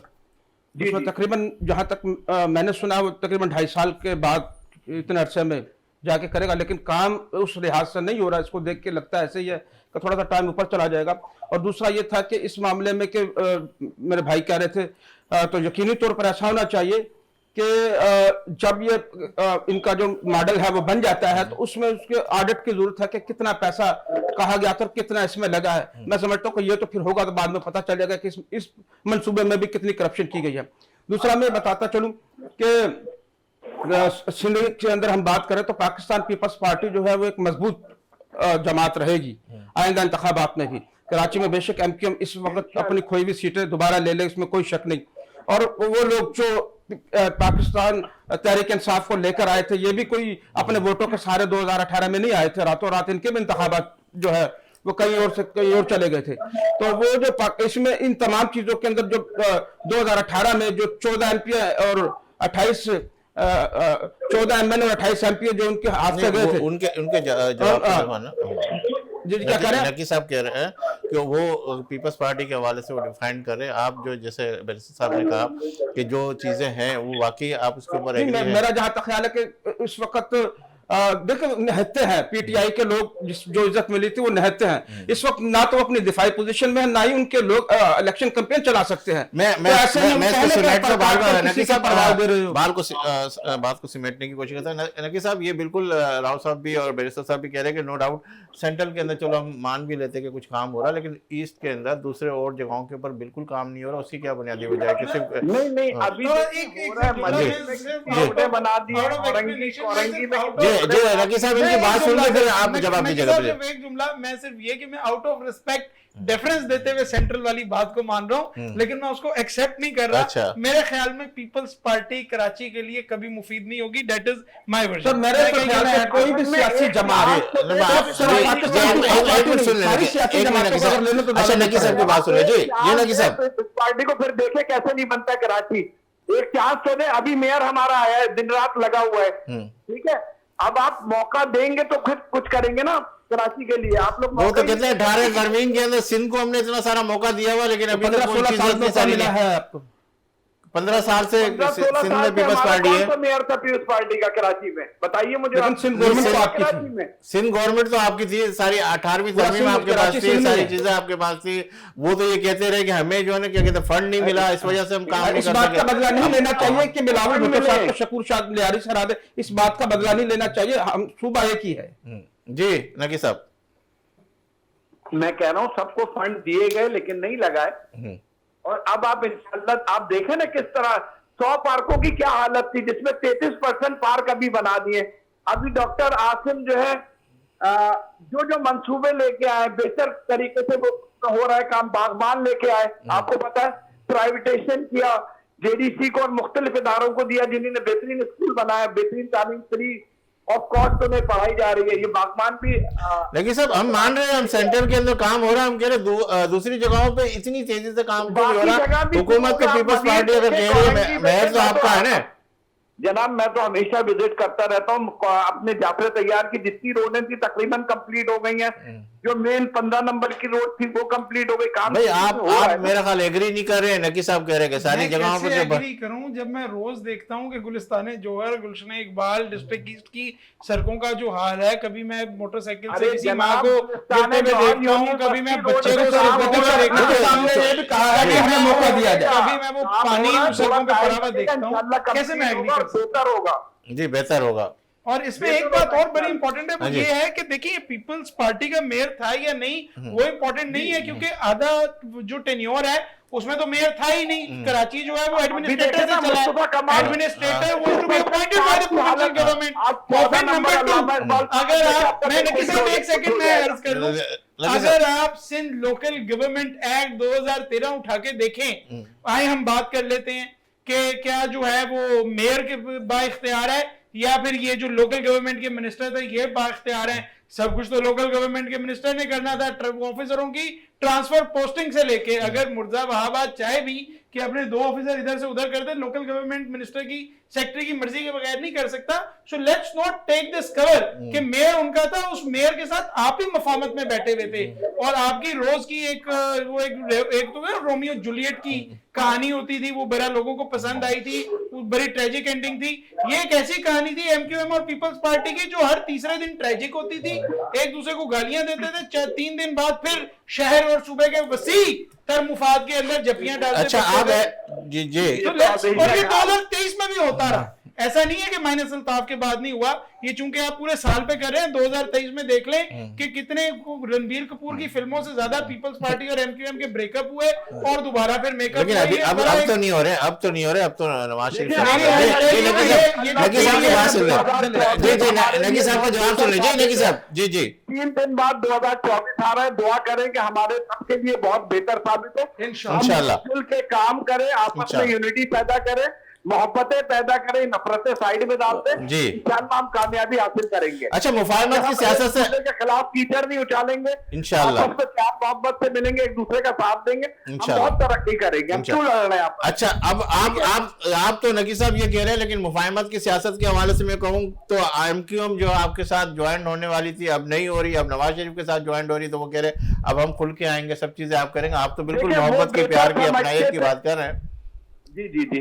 जिसमें तकरीबन जहाँ तक मैंने सुना वो तकरीबन 2.5 साल के बाद इतने अरसे में जाके करेगा, लेकिन काम उस लिहाज से नहीं हो रहा। इसको देख के लगता है ऐसे ही है कि थोड़ा सा टाइम ऊपर चला जाएगा। और दूसरा ये था कि इस मामले में कि मेरे भाई कह रहे थे, तो यकीनी तौर पर ऐसा होना चाहिए कि जब ये इनका जो मॉडल है वो बन जाता है तो उसमें उसके ऑडिट की जरूरत है कि कितना पैसा कहा गया था, कितना इसमें लगा है। मैं समझता हूँ कि ये तो फिर होगा तो बाद में पता चलेगा कि इस मंसूबे में भी कितनी करप्शन की गई है। दूसरा मैं बताता चलूं कि सिंध के अंदर हम बात करें तो पाकिस्तान पीपल्स पार्टी जो है वो एक मजबूत जमात रहेगी आइंदा इंतखाबात में भी। कराची में बेशक MQM इस वक्त अपनी खोई हुई सीटें दोबारा ले ले, इसमें कोई शक नहीं। और वो लोग जो पाकिस्तान तहरीक इंसाफ को लेकर आए थे, ये भी कोई अपने वोटों के सहारे 2018 में नहीं आए थे, रातों रात इनके भी इंतखाबात जो है वो कहीं और से कहीं और चले गए थे। तो वो जो इसमें इन तमाम चीजों के अंदर जो 2018 में जो 14 MP और 14 MN और 28 MP जो उनके हाथ से गए थे, उनके जवाब क्या कह रहे हैं नकी साहब कह रहे हैं कि वो पीपल्स पार्टी के हवाले से वो डिफाइन कर रहे हैं। आप जो जैसे बैरिस्टर साहब ने कहा कि जो चीजें हैं वो वाकई आप उसके ऊपर एग्री हैं। मेरा जहां तक ख्याल है कि इस वक्त देखो निहत्ते हैं PTI के लोग, जो इज्जत मिली थी वो निहत्ते हैं इस वक्त, ना तो अपनी दिफाई पोजीशन में है, ना ही उनके लोग इलेक्शन कैंपेन चला सकते हैं। बात को सिमेटने की कोशिश करता है नकी साहब। ये बिल्कुल राव साहब भी और बैरिस्टर साहब भी कह रहे हैं कि नो डाउट सेंट्रल के अंदर चलो हम मान भी लेते हैं कि कुछ काम हो रहा है, लेकिन ईस्ट के अंदर दूसरे और जगहों के ऊपर बिल्कुल काम नहीं हो रहा। उसकी क्या बुनियादी वजह है कि सिर्फ नहीं अभी बना दी। जी रकी साहब, इनकी बात सुन के फिर आप जवाब दीजिएगा। एक जुमला, मैं सिर्फ ये कि मैं आउट ऑफ रिस्पेक्ट डिफरेंस देते हुए सेंट्रल वाली बात को मान रहा हूँ, लेकिन मैं उसको एक्सेप्ट नहीं कर रहा। अच्छा। मेरे ख्याल में पीपल्स पार्टी कराची के लिए कभी मुफीद नहीं होगी। That is my version. तो मेरे ख्याल में कोई भी सियासी जमात अच्छा नकी साहब की बात सुनिए जी। ये नकी साहब, पार्टी को फिर देखे कैसे नहीं बनता कराची, एक चांस तो दे। अभी मेयर हमारा आया है, दिन रात लगा हुआ है, ठीक है। अब आप मौका देंगे तो फिर कुछ करेंगे ना कराची के लिए। आप लोग वो तो कहते हैं 18 फरवरी के अंदर सिंध को हमने इतना सारा मौका दिया हुआ, लेकिन अभी तक 15-16 साल में मिला है आपको। 15 साल से 15-16 सिंध साल में से पीपल्स हमारा पार्टी कौन है। सा मेयर था पीपल्स पार्टी का कराची में, बताइए मुझे। लेकिन आप। सिंध गवर्नमेंट तो आपकी कराची थी। में सिंध गवर्नमेंट तो आपकी थी, सारी 18वीं पूरा तरमीम सिंध आपके पास कराची थी, सिंध सारी में। चीजें आपके पास थी। वो तो ये कहते रहे कि हमें जो है ना क्या कहते फंड नहीं मिला, इस वजह से हम काम नहीं इस कर बात का सके। बदला नहीं लेना चाहिए कि बिलावल भुट्टो मिले। साहब को शकूर शाह लियारी सरा दे, इस बात का बदला नहीं लेना चाहिए। हम सूबा एक ही है। जी नकी साहब। मैं कह रहा हूँ सबको फंड दिए गए लेकिन नहीं लगाए। और अब आप इंशाल्लाह आप देखें ना किस तरह 100 पार्कों की क्या हालत थी, जिसमें 33% पार्क अभी बना दिए। अभी डॉक्टर आसिम जो है जो मंसूबे लेके आए बेहतर तरीके से वो हो रहा है काम। बागबान लेके आए, आपको पता है प्राइवेटाइजेशन किया, जेडीसी को और मुख्तलिफ इदारों को दिया जिन्होंने बेहतरीन स्कूल बनाया, बेहतरीन तालीम फ्री ऑफ कॉस्ट उन्हें पढ़ाई जा रही है। ये बागबान भी लेकिन साहब हम मान रहे हैं, हम सेंटर के अंदर काम हो रहा है, हम कह रहे दूसरी जगहों पे इतनी तेजी से काम क्यों नहीं हो बाकी जगह रहा? भी हुकूमत तो आप पीपल्स मजीद पार्टी अगर देखें, कह रही है, कॉलोनी महज तो में आपका है ना। जनाब मैं तो हमेशा विजिट करता रहता हूँ। अपने जाफर तैयार की जितनी रोडें थी तकरीबन कंप्लीट हो गई हैं। जो मेन 15 नंबर की रोड थी वो कंप्लीट हो गई। काम भाई हो रहा आप है। मेरा ख्याल एग्री नहीं कर रहे हैं, नकी साहब कह रहे हैं कि सारी मैं जगहों कैसे पर एग्री करूं जब मैं रोज देखता हूं कि गुलिस्तान जोहर, गुलशन इकबाल, डिस्ट्रिक्ट ईस्ट की सड़कों का जो हाल है। कभी मैं मोटरसाइकिल से अरे किसी जनाब, माँ को गुलिस्तान गिरते हुए जोहर देखता हूं, कभी मैं यूनिवर्सिटी बच्चे रोड को पे काम सड़कों हो पे रहा है। देखता उनके हूं, सामने ये भी कहा है कि कभी हमें मैं मौका दिया जाए। कभी मैं वो पानी सड़कों पे पड़ा हुआ देखता हूँ। कैसे मैं एग्री कर सकता हूं? बेहतर होगा। जी बेहतर होगा। और इसमें एक बात और बड़ी इंपॉर्टेंट है, वो हाँ जी। ये है कि देखिए पीपल्स पार्टी का मेयर था या नहीं वो इंपॉर्टेंट नहीं है, क्योंकि आधा जो टेन्योर है उसमें तो मेयर था ही नहीं। कराची जो है वो एडमिनिस्ट्रेटर से चला है। Administrator was to be appointed by the provincial government. Point number 2, अगर आप मैं नकी साहब एक सेकंड में अर्ज कर दूं, अगर आप सिंध लोकल गवर्नमेंट एक्ट 2013 उठा के देखें, आए हम बात कर लेते हैं कि क्या जो है वो मेयर के बाइख्तियार है या फिर ये जो लोकल गवर्नमेंट के मिनिस्टर थे ये बाइख्तियार हैं। सब कुछ तो लोकल गवर्नमेंट के मिनिस्टर ने करना था, ऑफिसरों की ट्रांसफर पोस्टिंग से लेके। अगर मुर्जा वहाबाद चाहे भी कि अपने 2 ऑफिसर इधर से उधर कर दे, लोकल गवर्नमेंट मिनिस्टर की सेक्रेटरी की मर्जी के बगैर नहीं कर सकता। So let's not take this cover कि मेयर उनका था, उस मेयर के साथ आप ही मफामत में बैठे हुए थे। और आपकी रोज की एक तो रोमियो जूलियट की कहानी होती थी, वो बड़ा लोगों को पसंद आई थी, वो बड़ी ट्रेजिक एंडिंग थी। ये एक ऐसी कहानी थी एमक्यूएम और पीपल्स पार्टी की जो हर तीसरे दिन ट्रेजिक होती थी, एक दूसरे को गालियां देते थे, 3 दिन बाद फिर शहर और सूबे के वसी तर मुफाद के अंदर जपियां डालते। अच्छा आप जी जी तो और ये 2023 में भी होता रहा। ऐसा नहीं है कि माइनस अल्ताफ के बाद नहीं हुआ, ये चूंकि आप पूरे साल पे कर रहे हैं। 2023 में देख लें कि कितने रणबीर कपूर की फिल्मों से ज्यादा पीपल्स पार्टी और एमक्यूएम के ब्रेकअप हुए और दोबारा फिर मेकअप। लेकिन अभी अब तो नहीं हो रहे, अब तो नहीं हो रहे, अब तो नवाज शरीफ नकी साहब की बात सुन ले। जी जी नकी साहब का जवाब सुन लीजिए। नकी साहब जी जी 3 दिन बाद 2024 आ रहा है। दुआ करें कि हमारे सबके लिए बहुत बेहतर साबित हो। इंशाल्लाह मिल के काम करें, आपस में यूनिटी पैदा करें, मोहब्बतें पैदा करें, नफरतें साइड में डालते हैं। जी। इंशाल्लाह हम कामयाबी हासिल करेंगे। अच्छा मुफाहमत की सियासत से के खिलाफ कीचड़ नहीं उछालेंगे। इंशाल्लाह आपस में प्यार मोहब्बत से मिलेंगे, एक दूसरे का साथ देंगे, हम इंशाल्लाह। बहुत तरक्की करेंगे। हम क्यों लड़ रहे हैं आप? अच्छा अब आप तो नकी साहब ये कह रहे हैं, लेकिन मुफाहमत की सियासत के हवाले से मैं कहूँ तो एमक्यूएम जो आपके साथ ज्वाइन होने वाली थी अब नहीं हो रही, अब नवाज शरीफ के साथ ज्वाइन हो रही, तो वो कह रहे अब हम खुल के आएंगे, सब चीजें आप करेंगे। आप तो बिल्कुल देखिए, मोहब्बत वो की, प्यार की, बेहतर अपनाइत की समझते बात कर रहे हैं। जी जी जी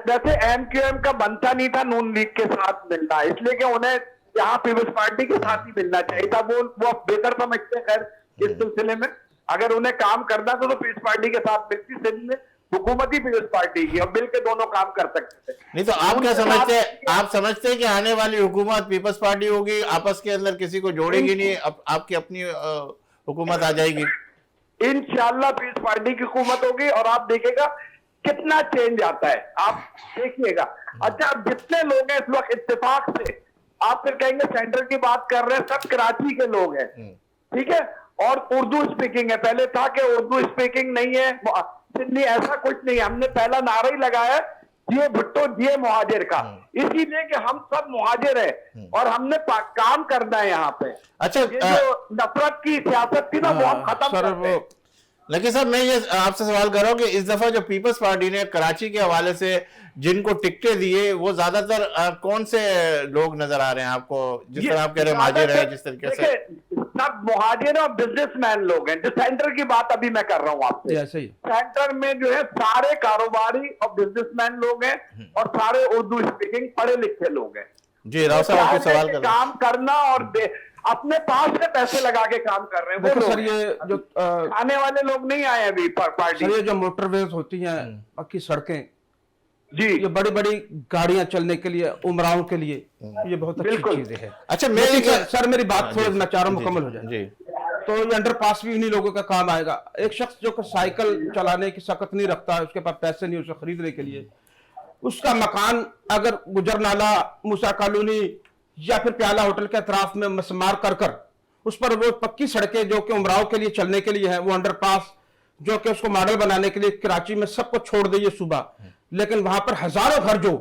वैसे एमक्यूएम का बनता नहीं था नून लीग के साथ मिलना, इसलिए कि उन्हें यहाँ पीपल्स पार्टी के साथ ही मिलना चाहिए था। वो बेहतर समझते हैं खैर इस सिलसिले में। अगर उन्हें काम करना तो पीपल्स पार्टी के साथ मिलती, सिंध में हुकूमती पीपल्स पार्टी की, अब मिल के दोनों काम कर सकते थे। नहीं तो आप क्या समझते हैं? आप समझते हैं कि आने वाली हुकूमत पीपल्स पार्टी होगी, आपस के अंदर किसी को जोड़ेगी नहीं, आपकी अपनी हुकूमत आ जाएगी? इंशाल्लाह पीपल्स पार्टी की हुकूमत होगी और आप देखेगा कितना चेंज आता है, आप देखिएगा। अच्छा अब जितने लोग हैं इस वक्त इत्तेफाक से, आप फिर कहेंगे सेंटर की बात कर रहे हैं, सब कराची के लोग हैं, ठीक है, और उर्दू स्पीकिंग है। पहले था कि उर्दू स्पीकिंग नहीं है सिंधी, ऐसा कुछ नहीं है। हमने पहला नारा ही लगाया जिए भुट्टो जिए मुहाजिर का, इसीलिए कि हम सब मुहाजिर हैं और हमने काम करना है यहाँ पे। अच्छा ये जो नफरत की सियासत थी ना वो हम खत्म करते हैं। लेकिन साहब मैं ये आपसे सवाल कर रहा हूँ कि इस दफा जो पीपल्स पार्टी ने कराची के हवाले से जिनको टिकटें दिए वो ज्यादातर कौन से लोग नजर आ रहे हैं आपको, जिस तरह आप कह रहे हैं महाजिर है, जिस तरीके से? सब मुहाजिर और बिजनेसमैन लोग हैं। जो सेंटर की बात अभी मैं कर रहा हूँ आपसे, ऐसे ही सेंटर में जो है सारे कारोबारी और बिजनेसमैन लोग हैं और सारे उर्दू स्पीकिंग पढ़े लिखे लोग हैं। जी राव साहब आपके सवाल कर काम करना और अपने पास से पैसे लगा के काम कर रहे हैं वो देखो लोग सर, ये जो आने वाले लोग नहीं आए अभी पार्टी। सर ये जो मोटरवेज होती हैं, पक्की सड़कें, जी ये बड़ी बड़ी गाड़ियां चलने के लिए, उमराओं के लिए ये बहुत अच्छी बिल्कुल। चीजें हैं। अच्छा लेकिन सर मेरी बात हाँ, थोड़ी जी, मैं चारों जी, मुकम्मल हो जी, जाए जी तो ये अंडरपास भी उन्हीं लोगों का काम आएगा। एक शख्स जो कि साइकिल चलाने की सकत नहीं रखता है, उसके पास पैसे नहीं उसे खरीदने के लिए, उसका मकान अगर गुजर नाला, मूसा कॉलोनी या फिर प्याला होटल के अतराफ में मसमार कर कर उस पर वो पक्की सड़कें जो कि उमराव के लिए चलने के लिए है, वो अंडरपास जो कि उसको मॉडल बनाने के लिए कराची में सबको छोड़ दिए सुबह, लेकिन वहां पर हजारों घर जो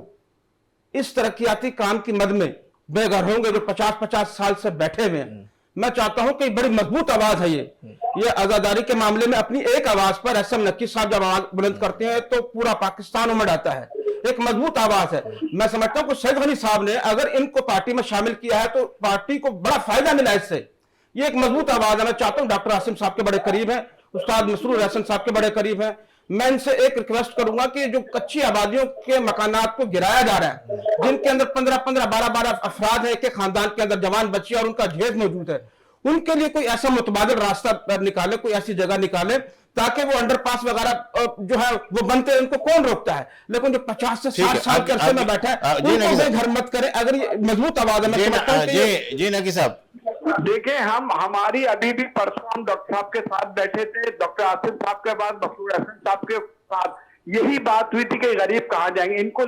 इस तरक्याती काम की मद में बेघर होंगे, जो 50-50 साल से बैठे हुए हैं। मैं चाहता हूं कि बड़ी मजबूत आवाज है ये आजादारी के मामले में अपनी एक आवाज पर एसएम नक्वी साहब जब आवाज बुलंद करते हैं तो पूरा पाकिस्तान उमड़ आता है। एक मजबूत आवाज है। मैं समझता हूं कि सैयद गनी साहब ने अगर इनको पार्टी में शामिल किया है तो पार्टी को बड़ा फायदा मिला इससे। ये एक मजबूत आवाज है। मैं चाहता हूं डॉक्टर आसिम साहब के बड़े करीब है, उस्ताद मसरूर हसन साहब के बड़े करीब है। मैं इनसे एक रिक्वेस्ट करूंगा कि जो कच्ची आबादियों के मकानात को गिराया जा रहा है, जिनके अंदर 15-15, 12-12 अफराद है, एक खानदान के अंदर जवान बच्चे और उनका ढेर मौजूद है, उनके लिए कोई ऐसा मुतबादिल रास्ता निकाले, कोई ऐसी जगह निकाले ताकि वो अंडरपास वगैरह जो है वो बनते हैं। उनको कौन रोकता है? लेकिन जो 50 से 60 साल के अरसे में बैठा है उनको कोई घर मत करे। अगर ये मजबूत आवाज है, मैं समझता हूं कि जी नकी साहब देखें, हमारी अभी भी परसों हम डॉक्टर साहब के साथ बैठे थे, डॉक्टर आसिफ साहब के बाद मसरूर हसन साहब के साथ यही बात हुई थी कि गरीब कहाँ जाएंगे, इनको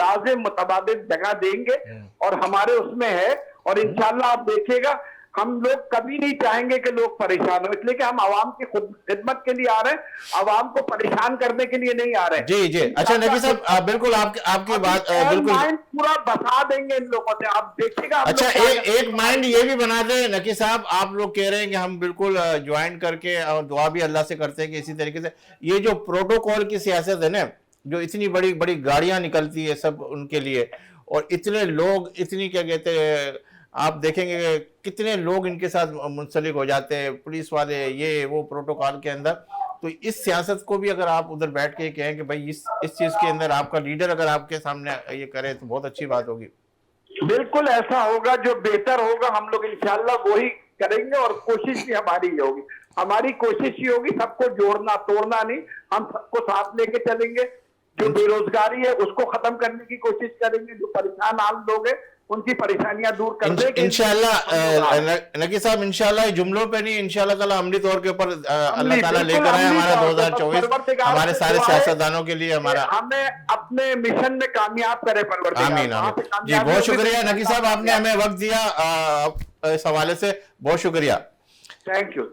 लाजिम मुतबादिल जगह देंगे और हमारे उसमें है। और इंशाल्लाह आप देखिएगा हम लोग कभी नहीं चाहेंगे कि लोग परेशान हो, इसलिए कि हम आवाम की खिदमत के लिए आ रहे हैं, आवाम को परेशान करने के लिए नहीं आ रहे हैं। जी जी। अच्छा नकी साहब बिल्कुल आपकी बात बिल्कुल माइंड पूरा बता देंगे इन लोगों से, आप देखिएगा। अच्छा एक माइंड ये भी बना दे नकी साहब, आप लोग कह रहे हैं कि हम बिल्कुल ज्वाइन करके और दुआ भी अल्लाह से करते हैं कि इसी तरीके से ये जो प्रोटोकॉल की सियासत है ना, जो इतनी बड़ी बड़ी गाड़ियां निकलती है सब उनके लिए और इतने लोग, इतनी क्या कहते हैं, आप देखेंगे कितने लोग इनके साथ मुंसलिक हो जाते हैं, पुलिस वाले, ये वो प्रोटोकॉल के अंदर। तो इस सियासत को भी अगर आप उधर बैठ के कहें कि भाई इस चीज के अंदर आपका लीडर अगर आपके सामने ये करे तो बहुत अच्छी बात होगी। बिल्कुल ऐसा होगा, जो बेहतर होगा हम लोग इंशाल्लाह वही करेंगे और कोशिश भी हमारी ही होगी। हमारी कोशिश ही होगी सबको जोड़ना तोड़ना नहीं, हम सबको साथ लेके चलेंगे। जो बेरोजगारी है उसको खत्म करने की कोशिश करेंगे, जो परेशान आम लोग हैं उनकी परेशानियां दूर कर देंगे इंशाल्लाह। नकी साहब इंशाल्लाह जुमलों पे नहीं, इंशाल्लाह ताला अमली तौर के ऊपर अल्लाह ताला लेकर आए हमारा 2024 हमारे सारे सियासतदानों के लिए, हमारा हमें अपने मिशन में कामयाब करे परवरदिगार। आमीन आमीन। जी बहुत शुक्रिया नकी साहब, आपने हमें वक्त दिया इस हवाले से, बहुत शुक्रिया। थैंक यू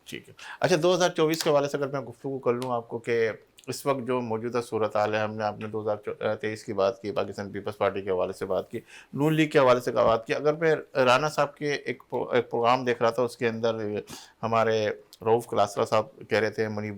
ठीक है। अच्छा 2024 के हवाले से अगर मैं गुफ्तगू कर लूँ आपको कि इस वक्त जो मौजूदा सूरत हाल है, हमने आपने 2023 की बात की, पाकिस्तान पीपल्स पार्टी के हवाले से बात की, नून लीग के हवाले से बात की। अगर मैं राना साहब के एक प्रोग्राम देख रहा था, उसके अंदर हमारे रऊफ़ क्लासरा साहब कह रहे थे, मनी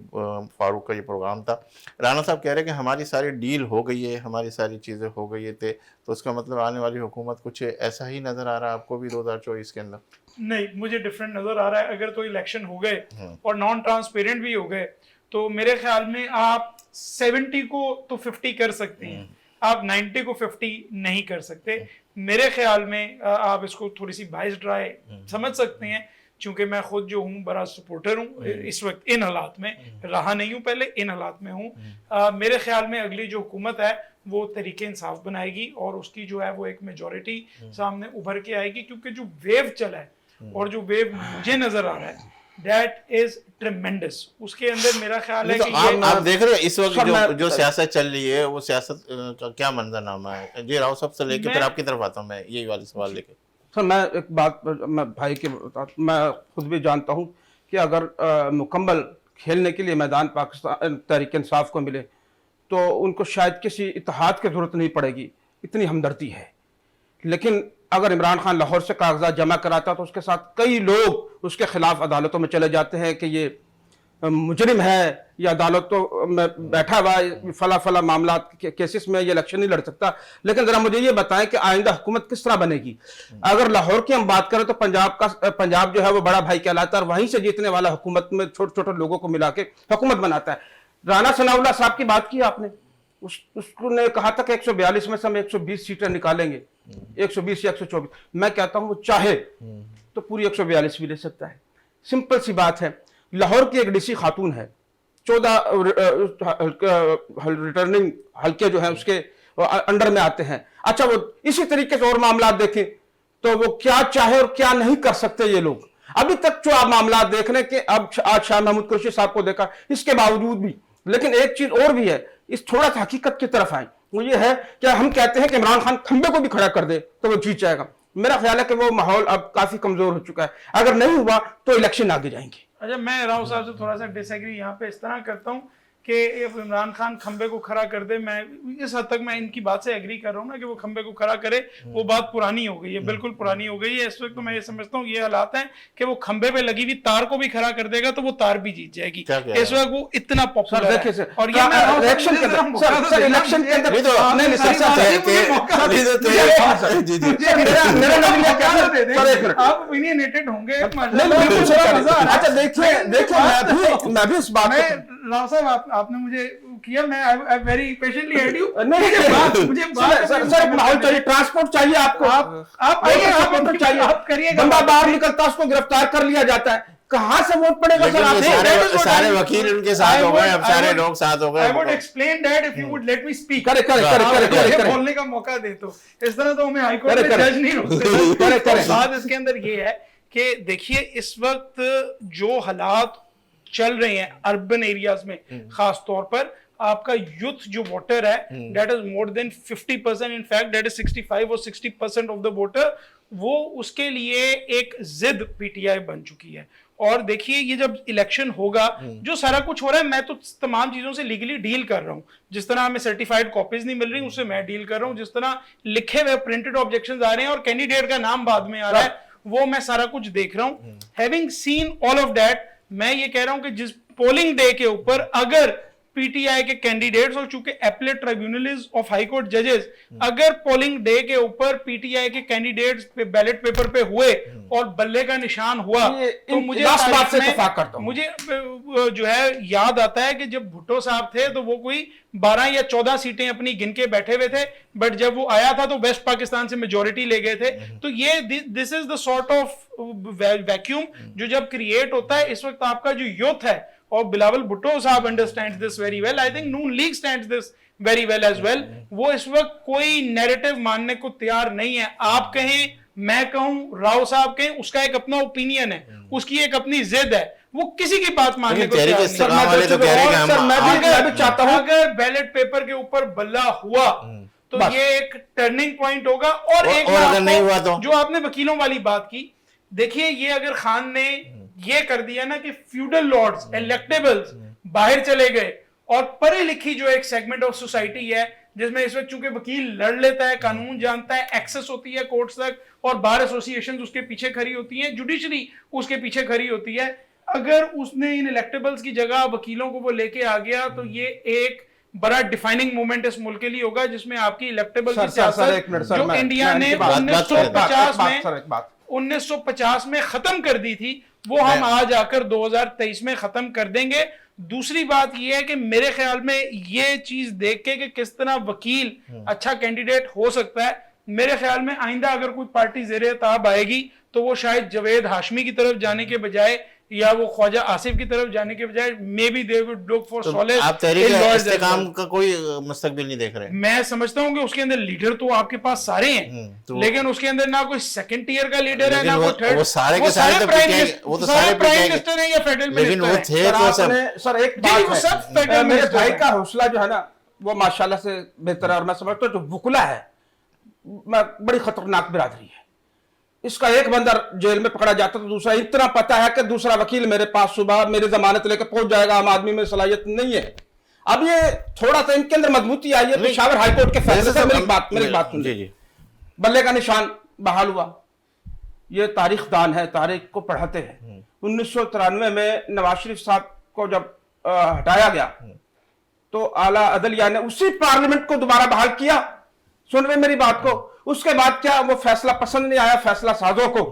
फारूक का ये प्रोग्राम था, राना साहब कह रहे कि हमारी सारी डील हो गई है, हमारी सारी चीज़ें हो गई थे, तो उसका मतलब आने वाली हुकूमत कुछ ऐसा ही नज़र आ रहा है आपको भी 2024 के अंदर? नहीं, मुझे डिफरेंट नज़र आ रहा है। अगर तो इलेक्शन हो गए और नॉन ट्रांसपेरेंट भी हो गए तो मेरे ख्याल में आप 70 को तो 50 कर सकते हैं, आप 90 को 50 नहीं कर सकते। मेरे ख्याल में आप इसको थोड़ी सी बाइस्ड राय समझ सकते हैं, क्योंकि मैं खुद जो हूँ बड़ा सपोर्टर हूँ इस वक्त इन हालात में, रहा नहीं हूँ पहले, इन हालात में हूँ। मेरे ख्याल में अगली जो हुकूमत है वो तरीके इंसाफ बनाएगी और उसकी जो है वो एक मेजॉरिटी सामने उभर के आएगी, क्योंकि जो वेव चला है और जो वेव मुझे नजर आ रहा है That is tremendous। उसके अंदर मेरा ख्याल है कि आप देख रहे हो इस वक्त जो सियासत चल रही है वो सियासत का क्या मंजरनामा है। जी राव साहब से लेके फिर आपकी तरफ आता हूँ मैं यही वाले सवाल लेके। सर मैं एक बात मैं भाई के मैं खुद भी जानता हूँ कि अगर मुकम्मल खेलने के लिए मैदान पाकिस्तान तहरीक इंसाफ को मिले तो उनको शायद किसी इत्तेहाद की जरूरत नहीं पड़ेगी, इतनी हमदर्दी है। लेकिन अगर इमरान खान लाहौर से कागजात जमा कराता तो उसके साथ कई लोग उसके खिलाफ अदालतों में चले जाते हैं कि ये मुजरिम है या अदालतों में बैठा हुआ है, फला फला मामला केसेस में ये इलेक्शन नहीं लड़ सकता। लेकिन जरा मुझे ये बताएं कि आइंदा हुकूमत किस तरह बनेगी। अगर लाहौर की हम बात करें तो पंजाब जो है वो बड़ा भाई कहलाता है और वहीं से जीतने वाला हुकूमत में छोटे छोटे लोगों को मिला के हुकूमत बनाता है। राना सनाउल्लाह साहब की बात की आपने, उसने कहा था कि 142 में से हम 120 सीटें निकालेंगे, 120 या 124। मैं कहता हूं वो चाहे तो पूरी 142 भी ले सकता है। सिंपल सी बात है। लाहौर की एक डीसी खातून है, 14 रिटर्निंग हल्के जो है उसके अंडर में आते हैं। अच्छा, वो इसी तरीके से और मामला देखें तो वो क्या चाहे और क्या नहीं कर सकते ये लोग। अभी तक जो आप मामला देख रहे हैं कि अब आज शाह महमूद कुरैशी साहब को देखा, इसके बावजूद भी। लेकिन एक चीज और भी है, इस थोड़ा सा हकीकत की तरफ आए, वो ये है कि हम कहते हैं कि इमरान खान खंबे को भी खड़ा कर दे तो वो जीत जाएगा। मेरा ख्याल है कि वो माहौल अब काफी कमजोर हो चुका है। अगर नहीं हुआ तो इलेक्शन आगे जाएंगे। अच्छा, मैं राव साहब से थोड़ा सा डिसएग्री यहाँ पे इस तरह करता हूँ कि इमरान खान खंबे को खड़ा कर दे। मैं इस हद तक मैं इनकी बात से एग्री कर रहा हूँ ना कि वो खंबे को खड़ा करे, वो बात पुरानी हो गई है, बिल्कुल पुरानी हो गई है। इस वक्त तो मैं ये समझता हूँ ये हालात हैं कि वो खंबे पे लगी हुई तार को भी खड़ा कर देगा तो वो तार भी जीत जाएगी। इस वक्त वो इतना पॉपुलर है। और ये इलेक्शन के अंदर इलेक्शन के अंदर आप ओपिनियनेटेड होंगे। अच्छा, देखिए मैं भी इस बात में राव साहब आपने मुझे किया, मैं I very patiently head you. मुझे माहौल चाहिए, ट्रांसपोर्ट चाहिए आपको। आप आइए, आप चाहिए, आप करिए। बंदा बाहर निकलता उसको गिरफ्तार कर लिया जाता है, कहां से वोट पड़ेगा सर? सारे वकील उनके साथ हो गए, अब सारे लोग साथ हो गए। I would explain that if you would let me speak. करे बोलने का मौका दे। तो इस तरह तो हमें हाई कोर्ट में जज नहीं रोकते। बात इसके अंदर ये है कि देखिए इस वक्त जो हालात चल रहे हैं अर्बन एरियाज में, खास तौर पर आपका यूथ जो वोटर है that is more than 50%, in fact that is 65 और 60% ऑफ द वोटर, वो उसके लिए एक जिद पीटीआई बन चुकी है। और देखिए ये जब इलेक्शन होगा, जो सारा कुछ हो रहा है, मैं तो तमाम चीजों से लीगली डील कर रहा हूं। जिस तरह हमें सर्टिफाइड कॉपीज नहीं मिल रही उससे मैं डील कर रहा हूं, जिस तरह लिखे हुए प्रिंटेड ऑब्जेक्शंस आ रहे हैं और कैंडिडेट का नाम बाद में आ रहा है, वो मैं सारा कुछ देख रहा हूं। Having seen all of that, मैं ये कह रहा हूं कि जिस पोलिंग डे के ऊपर अगर पीटीआई के कैंडिडेट्स, और चूंकि appellate tribunal is of High Court जजेस, अगर पोलिंग डे के ऊपर पीटीआई के कैंडिडेट्स पे बैलेट पेपर पे हुए और बल्ले का निशान हुआ, तो मुझे जो है याद आता है कि जब भुट्टो साहब थे तो वो कोई 12 या 14 सीटें अपनी गिन के बैठे हुए थे, बट जब वो आया था तो वेस्ट पाकिस्तान से मेजोरिटी ले गए थे। तो ये this is the sort of vacuum जो जब क्रिएट होता है। इस वक्त आपका जो यूथ है, और बिलावल भुट्टो साहब understands this very well, I think Noon League stands this very well as well, वो इस वक्त कोई नैरेटिव मानने को तैयार नहीं है। आप कहें, मैं कहूं, राव साहब कहें, उसका एक अपना ओपिनियन है, उसकी एक अपनी जिद है, वो किसी की बात मानने को तैयार नहीं। चाहता हूं अगर बैलेट पेपर के ऊपर बल्ला हुआ तो ये एक टर्निंग पॉइंट होगा। और एक अगर नहीं हुआ तो जो आपने वकीलों वाली बात की, देखिए ये अगर खान ने ये कर दिया ना कि फ्यूडल लॉर्ड्स, इलेक्टेबल्स बाहर चले गए और पढ़ी लिखी जो एक सेगमेंट ऑफ सोसाइटी है जिसमें इस वक्त चूंकि वकील लड़ लेता है, कानून जानता है, एक्सेस होती है कोर्ट्स तक, और बार एसोसिएशंस उसके पीछे खड़ी होती हैं, जुडिशरी उसके पीछे खड़ी होती है, अगर उसने इन इलेक्टेबल्स की जगह वकीलों को वो लेके आ गया तो ये एक बड़ा डिफाइनिंग मोमेंट इस मुल्क के लिए होगा, जिसमें आपकी इलेक्टेबल की सियासत जो इंडिया ने 1950 में खत्म कर दी थी, वो हम आज आकर 2023 में खत्म कर देंगे। दूसरी बात यह है कि मेरे ख्याल में ये चीज देख के कि किस तरह वकील अच्छा कैंडिडेट हो सकता है, मेरे ख्याल में आइंदा अगर कोई पार्टी ज़ेरे ताब आएगी तो वो शायद जवेद हाशमी की तरफ जाने के बजाय या वो ख्वाजा आसिफ की तरफ जाने के बजाय may be they would look for solid. आप तहरीक-ए-इस्तेकाम का कोई मुस्तकबिल नहीं देख रहे? मैं समझता हूं कि उसके अंदर लीडर तो आपके पास सारे हैं, लेकिन उसके अंदर ना कोई सेकंड टियर का लीडर है, ना कोई थर्ड। वो सारे के सारे प्राइम मिनिस्टर है या फेडरल मिनिस्टर। लेकिन वो थे तो सब। सर एक बात है, मेरे भाई का हौसला जो है ना वो माशाल्लाह से बेहतर है, और मैं समझता हूँ जो वकुला है बड़ी खतरनाक बिरादरी है। इसका एक बंदा जेल में पकड़ा जाता तो दूसरा इतना पता है कि दूसरा वकील मेरे पास सुबह मेरी जमानत लेकर पहुंच जाएगा, आम आदमी में सलाहियत नहीं है। अब ये थोड़ा सा इनके अंदर मजबूती आई है पेशावर हाईकोर्ट के फैसले से। मेरी बात सुनिए, बल्ले का निशान बहाल हुआ, ये तारीख दान है, तारीख को पढ़ाते हैं। 1993 में नवाज शरीफ साहब को जब हटाया गया तो आला अदलिया ने उसी पार्लियामेंट को दोबारा बहाल किया। सुन रहे मेरी बात को? उसके बाद क्या वो फैसला पसंद नहीं आया फैसला साजों को?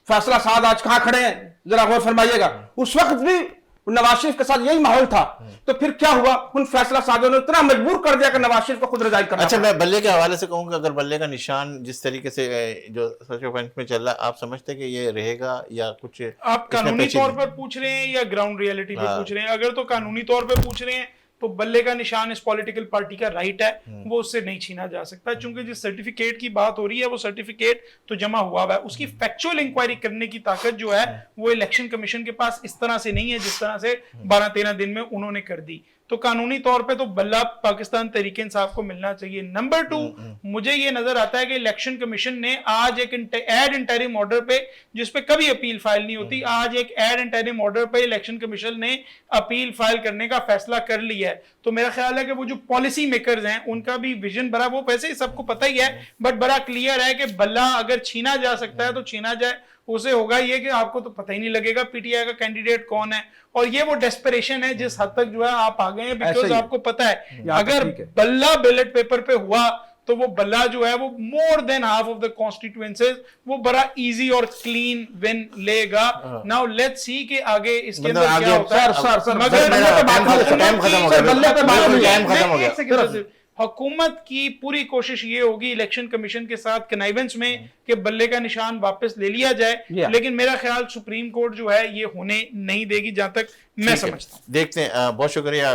फैसला साज आज कहां खड़े हैं जरा गौर फरमाइएगा। उस वक्त भी नवाज शरीफ के साथ यही माहौल था, तो फिर क्या हुआ? उन फैसला साजों ने इतना मजबूर कर दिया कि नवाज शरीफ को खुद रिजाइन करना अच्छा, पड़ा। मैं बल्ले के हवाले से कहूँ कि अगर बल्ले का निशान जिस तरीके से जो सचिव पंच में चल रहा है, आप समझते हैं कि ये रहेगा या कुछ आप इसमें कानूनी पेचीदगी? तौर पर पूछ रहे हैं या ग्राउंड रियलिटी पे हाँ। पूछ रहे हैं? अगर तो कानूनी तौर पे पूछ रहे हैं तो बल्ले का निशान इस पॉलिटिकल पार्टी का राइट है, वो उससे नहीं छीना जा सकता। चूंकि जिस सर्टिफिकेट की बात हो रही है वो सर्टिफिकेट तो जमा हुआ है, उसकी फैक्चुअल इंक्वायरी करने की ताकत जो है वो इलेक्शन कमीशन के पास इस तरह से नहीं है जिस तरह से 12-13 दिन में उन्होंने कर दी। तो कानूनी तौर पे तो बल्ला पाकिस्तान तहरीक इंसाफ को मिलना चाहिए। नंबर 2, मुझे ये नजर आता है कि इलेक्शन कमीशन ने आज एक एड इंटरिम ऑर्डर पे, जिसपे कभी अपील फाइल नहीं होती, आज एक एड इंटरिम ऑर्डर पे इलेक्शन कमीशन ने अपील फाइल करने का फैसला कर लिया है। तो मेरा ख्याल है कि वो जो पॉलिसी मेकर्स हैं उनका भी विजन बड़ा, वो वैसे ही सबको पता ही है, बट बड़ा क्लियर है कि बल्ला अगर छीना जा सकता है तो छीना जाए। उसे होगा ये कि आपको तो पता ही नहीं लगेगा पीटीआई का कैंडिडेट कौन है, और ये वो डेस्परेशन है जिस हद तक जो है आप आ गए हैं, ऐसे बिकॉज ही। आपको पता है यहाँ तक अगर ठीक है। बल्ला बैलेट पेपर पे हुआ तो वो बल्ला जो है वो more than half of the constituencies वो बड़ा इजी और क्लीन विन लेगा। नाउ लेट्स सी कि आगे इसके मतलब अंदर आगे क्या होता है। सर, मगर मेरा हुकूमत टाइम खत्म हो गया, बल्ले पे बात बिल्कुल नहीं है। टाइम खत्म हो गया। एक सेकंड सर, हुकूमत की पूरी कोशिश ये होगी इलेक्शन कमीशन के साथ कनाइवेंस में कि बल्ले का निशान वापस ले लिया जाए, लेकिन मेरा ख्याल सुप्रीम कोर्ट जो है ये होने नहीं देगी जहां तक मैं समझता हूं। देखते हैं। बहुत शुक्रिया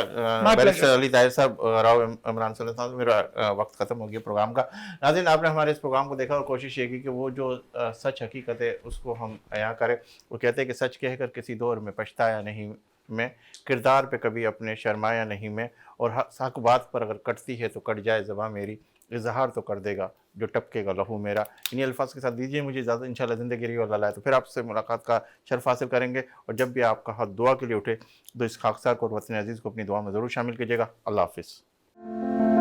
बैरिस्टर अली ताहिर साहब, राव इमरान साहब। मेरा वक्त खत्म हो गया प्रोग्राम का। नाज़रीन, आपने हमारे इस प्रोग्राम को देखा और कोशिश ये की कि वो जो सच हकीकत है उसको हम अयां करें। वो कहते हैं कि सच कहकर किसी दौर में पछताया नहीं मैं, किरदार पे कभी अपने शर्माया नहीं मैं, और हक बात पर अगर कटती है तो कट जाए ज़बां मेरी, इजहार तो कर देगा जो टपकेगा लहू मेरा। इन्हीं अल्फाज के साथ दीजिए मुझे इजाज़त। इंशाल्लाह ज़िंदगी रही और लाए तो फिर आपसे मुलाकात का शर्फ हासिल करेंगे। और जब भी आपका हाथ दुआ के लिए उठे तो इस खाकसार को और वतन अजीज़ को अपनी दुआ में ज़रूर शामिल कीजिएगा। अल्लाह हाफिज़।